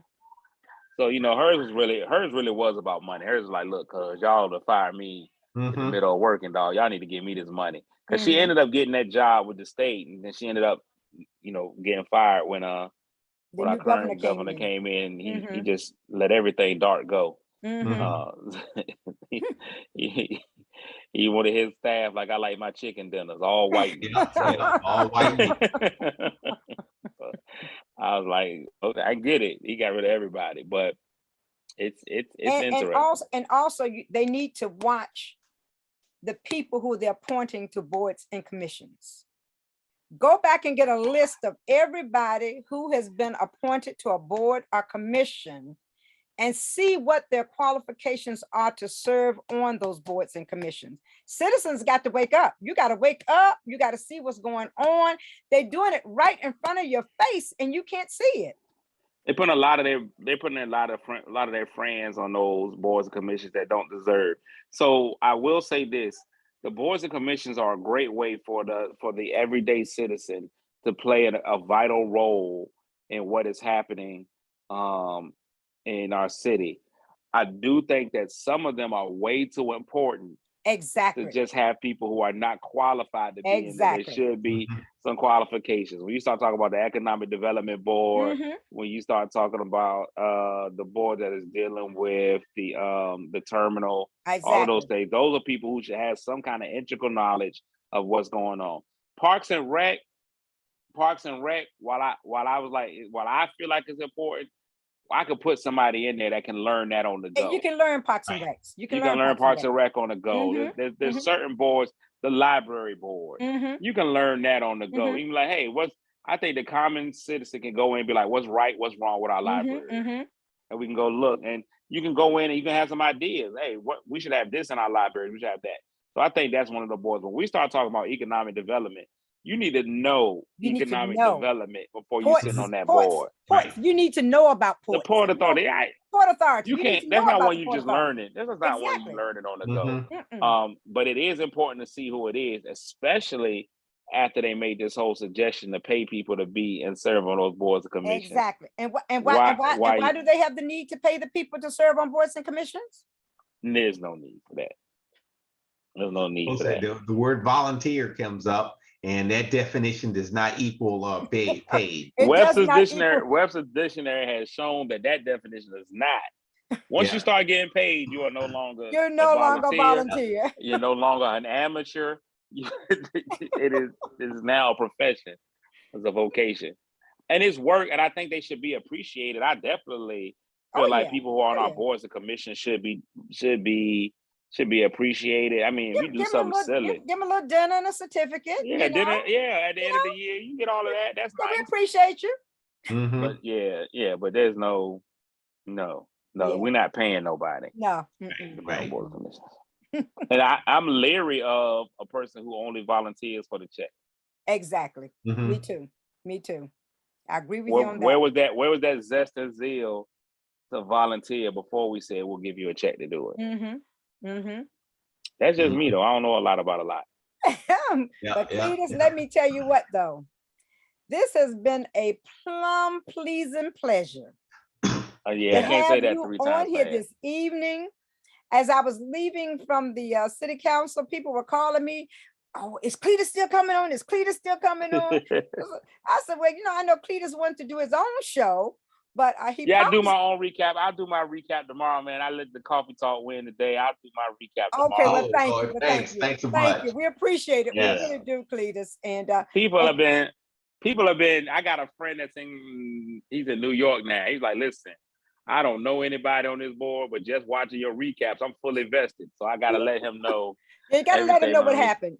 So, you know, hers really was about money. Hers was like, look, cuz y'all to fire me in the middle of working, dog. Y'all need to give me this money. Because she ended up getting that job with the state, and then she ended up, you know, getting fired when our current governor came in. He just let everything dark go. He wanted his staff like I like my chicken dinners, all white. All white. I was like, okay, I get it. He got rid of everybody, but it's interesting. And also, they need to watch the people who they're appointing to boards and commissions. Go back and get a list of everybody who has been appointed to a board or commission and see what their qualifications are to serve on those boards and commissions. Citizens got to wake up. You got to wake up. You got to see what's going on. They're doing it right in front of your face and you can't see it. They're putting a lot of their friends on those boards and commissions that don't deserve. So I will say this: the boards and commissions are a great way for the everyday citizen to play a vital role in what is happening in our city. I do think that some of them are way too important. Exactly. To just have people who are not qualified to be in there. There should be some qualifications. When you start talking about the Economic Development Board, when you start talking about the board that is dealing with the terminal, all of those things, those are people who should have some kind of integral knowledge of what's going on. Parks and Rec, while I feel like it's important, I could put somebody in there that can learn that on the go. You can learn Parks and Recs. You can learn Parks and Rec on the go. There's certain boards, the library board. You can learn that on the go. You can be like, hey, I think the common citizen can go in and be like, what's right, what's wrong with our library? And we can go look, and you can go in and you can have some ideas. Hey, we should have this in our library. We should have that. So I think that's one of the boards. When we start talking about economic development, you need to know economic development before you sit on that board. You need to know about ports. The Port Authority. Port Authority. You can't. That's not one you just learn it. That's not one you learn it on the go. But it is important to see who it is, especially after they made this whole suggestion to pay people to be and serve on those boards and commissions. Exactly. And why do they have the need to pay the people to serve on boards and commissions? There's no need for that. There's no need for that. The word volunteer comes up. And that definition does not equal paid. Webster's dictionary has shown that definition is not. Once you start getting paid, you are no longer a volunteer. You're no longer an amateur. It is now a profession. It's a vocation. And it's work, and I think they should be appreciated. I definitely feel like people who are on our boards and commissions should be appreciated. I mean, if you do something silly, give them a little dinner and a certificate. Dinner. Yeah, at the end of the year, you get all of that. That's nice. We appreciate you. But but there's no, we're not paying nobody. No. Right. And I'm leery of a person who only volunteers for the check. Exactly. Me too. I agree with you on that. Where was that zest and zeal to volunteer before we said we'll give you a check to do it? That's just me though. I don't know a lot about a lot. But Cletus, let me tell you what though. This has been a plum pleasing pleasure. I can't say that 3 times. On here this evening, as I was leaving from the city council, people were calling me. Oh, is Cletus still coming on? Is Cletus still coming on? I said, well, I know Cletus wants to do his own show. But I do my own recap. I'll do my recap tomorrow, man. I let the coffee talk win today. I'll do my recap tomorrow. Okay, well, thank you. Thanks so much. We appreciate it. We really do, Cletus. And people have been people have been. I got a friend he's in New York now. He's like, listen, I don't know anybody on this board, but just watching your recaps, I'm fully vested. So I got to let him know. You got to let him know what happened.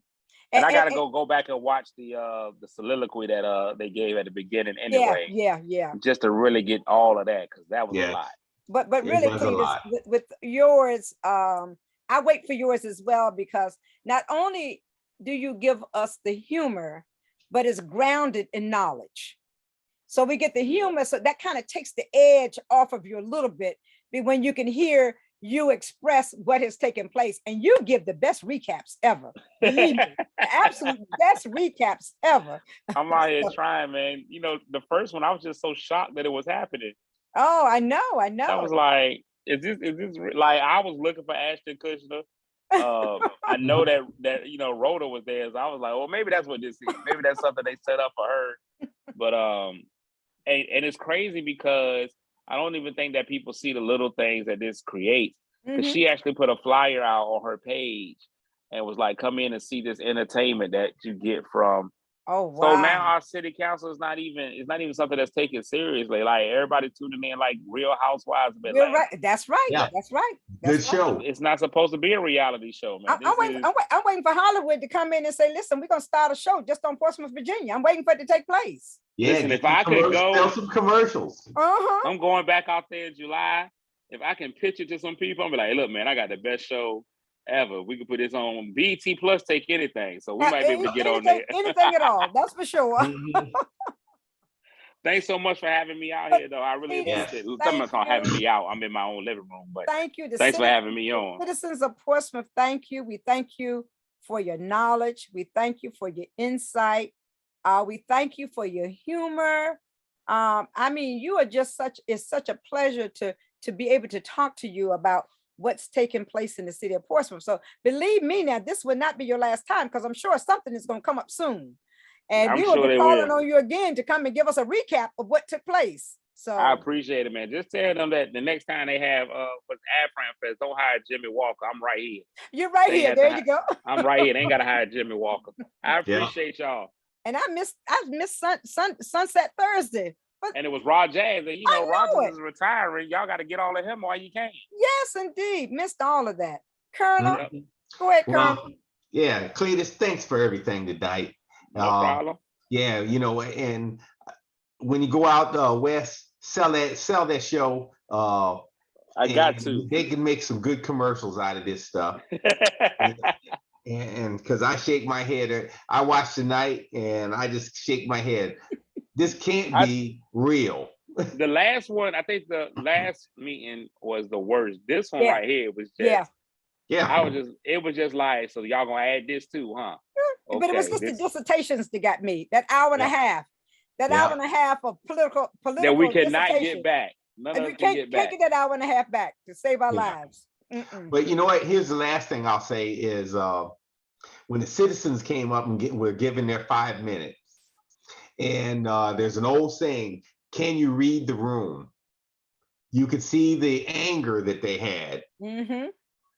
And I got to go back and watch the soliloquy that they gave at the beginning anyway. Yeah. Just to really get all of that, because that was a lot. But really, Cletus, with yours, I wait for yours as well, because not only do you give us the humor, but it's grounded in knowledge. So we get the humor, so that kind of takes the edge off of you a little bit, when you can hear you express what has taken place, and you give the best recaps ever. Believe me, the absolute best recaps ever. I'm out here trying, man. You know, the first one, I was just so shocked that it was happening. Oh, I know. I was like, is this like, I was looking for Ashton Kutcher. I know that you know, Rhoda was there, so I was like, well, maybe that's what this is. Maybe that's something they set up for her. But and it's crazy because I don't even think that people see the little things that this creates. Because she actually put a flyer out on her page and was like, come in and see this entertainment that you get from. Oh, wow. So now our city council is not even something that's taken seriously. Like, everybody tuning in like Real Housewives of Atlanta. Right. That's right. Yeah. That's right. Good show. It's not supposed to be a reality show, man. I'm waiting for Hollywood to come in and say, listen, we're going to start a show just on Portsmouth, Virginia. I'm waiting for it to take place. Yeah, listen, if I could go, some commercials. Uh-huh. I'm going back out there in July. If I can pitch it to some people, I'm be like, hey, look, man, I got the best show ever. We could put this on BT Plus, take anything. So we might be able to get on there. Anything at all. That's for sure. Thanks so much for having me out here, though. I really appreciate it. Someone's not having me out. I'm in my own living room, but thank you. Thanks for having me on. Citizens of Portsmouth, thank you. We thank you for your knowledge. We thank you for your insight. We thank you for your humor. I mean, you are just it's such a pleasure to be able to talk to you about what's taking place in the city of Portsmouth. So believe me, now this will not be your last time, because I'm sure something is going to come up soon. And we will be calling on you again to come and give us a recap of what took place. So I appreciate it, man. Just tell them that the next time they have with Afran Fest, don't hire Jimmy Walker. I'm right here. You're right here. There you go. I'm right here. They ain't got to hire Jimmy Walker. I appreciate y'all. And I missed Sunset Thursday. And it was Rod Jazz, and you know Rogers is retiring. Y'all got to get all of him while you can. Yes, indeed. Missed all of that. Colonel, go ahead, Colonel. Yeah, Cletus, thanks for everything tonight. No problem. Yeah, you know, and when you go out west, sell that show. I got to. They can make some good commercials out of this stuff. And because I shake my head, I watch tonight and I just shake my head. This can't be real. The last one, I think the last meeting was the worst. This one right here was just, it was just like, so y'all gonna add this too, huh? Okay, but it was just the dissertations that got me, that hour and a half. That hour and a half of political that we cannot get back. None of us can get back. Can't get that hour and a half back to save our lives. But you know what? Here's the last thing I'll say is when the citizens came up and were given their 5 minutes, and there's an old saying, can you read the room? You could see the anger that they had.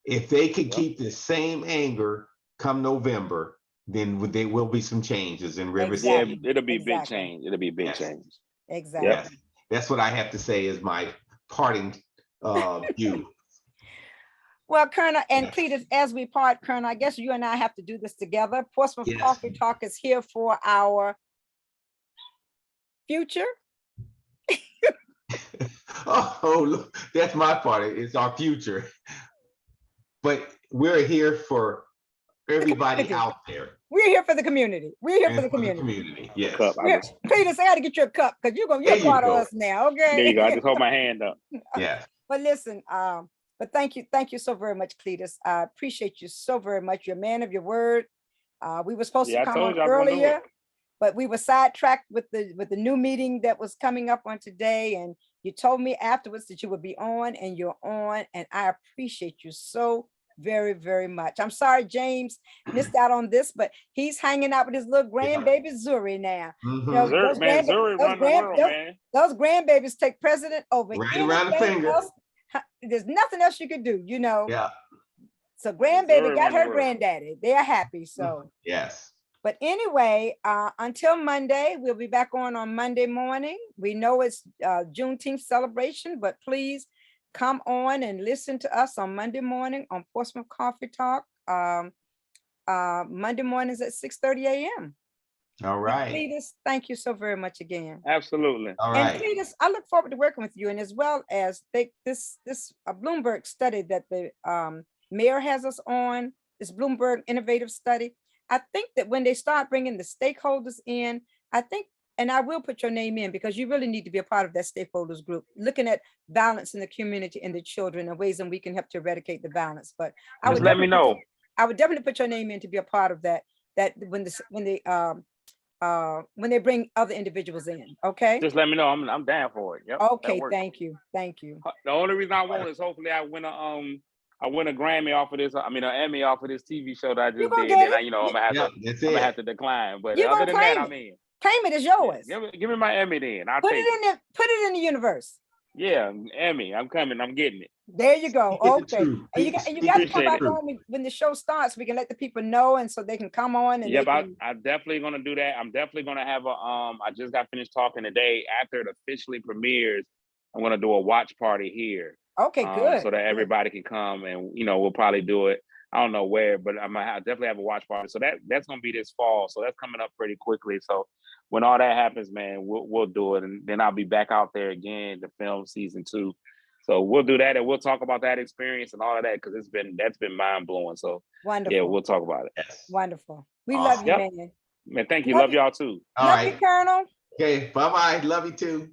If they could keep the same anger come November, then there will be some changes in Rivers. Yeah, it'll be big change. It'll be big change. Exactly. Yes. That's what I have to say is my parting view. Well, Colonel and Cletus, as we part, Colonel, I guess you and I have to do this together. Portsmouth Coffee Talk is here for our future. Oh, look, that's my part. It's our future. But we're here for everybody out there. We're here for the community. We're here for the community. Yes. Cletus, I got to get you a cup because you're part of us now. Okay. There you go. I just hold my hand up. Yeah. But listen, but thank you so very much, Cletus. I appreciate you so very much. You're a man of your word. We were supposed to come on earlier, but we were sidetracked with the new meeting that was coming up on today. And you told me afterwards that you would be on, and you're on. And I appreciate you so very, very much. I'm sorry James missed out on this, but he's hanging out with his little grandbaby Zuri now. You know, those grandbabies take precedent over right around the finger. Else. There's nothing else you could do, you know. Yeah. So grandbaby got her granddaddy. They are happy. So yes. But anyway, until Monday, we'll be back on Monday morning. We know it's Juneteenth celebration, but please come on and listen to us on Monday morning on Portsmouth Coffee Talk. Monday mornings at 6:30 a.m. All right. Cletus, thank you so very much again. Absolutely. All And right. Cletus, I look forward to working with you, and as well as this Bloomberg study that the mayor has us on, this Bloomberg Innovative Study. I think that when they start bringing the stakeholders in, I think, and I will put your name in because you really need to be a part of that stakeholders group, looking at violence in the community and the children and ways in we can help to eradicate the violence. But I Just would let me know. I would definitely put your name in to be a part of that. That when they bring other individuals in, okay? Just let me know. I'm down for it. Yep. Okay, thank you. The only reason I want is hopefully I win a Grammy off of this. I mean, an Emmy off of this TV show that I You're just gonna did. get Then it. I'm gonna have to decline. But You're other gonna than that, claim I'm it. in. Claim it is yours. Give me my Emmy then. I'll Put take it in the universe. Yeah, Emmy. I'm coming. I'm getting it. There you go. Speak the Okay. truth. And you got to come Appreciate back it. on when the show starts. We can let the people know, and so they can come on and Yep, they can. I'm definitely gonna do that. I'm definitely gonna have a I just got finished talking today. After it officially premieres, I'm gonna do a watch party here. Okay, good. So that everybody can come, and we'll probably do it. I don't know where, but I'm gonna definitely have a watch party. So that's gonna be this fall. So that's coming up pretty quickly. So when all that happens, man, we'll do it, and then I'll be back out there again to film season 2. So we'll do that, and we'll talk about that experience and all of that because that's been mind blowing. So Wonderful. yeah, we'll talk about it. Yes. Wonderful. We Awesome. love you, man. Man, thank you. Love y'all too. All Love right. you, Colonel. Okay. Bye-bye. Love you too.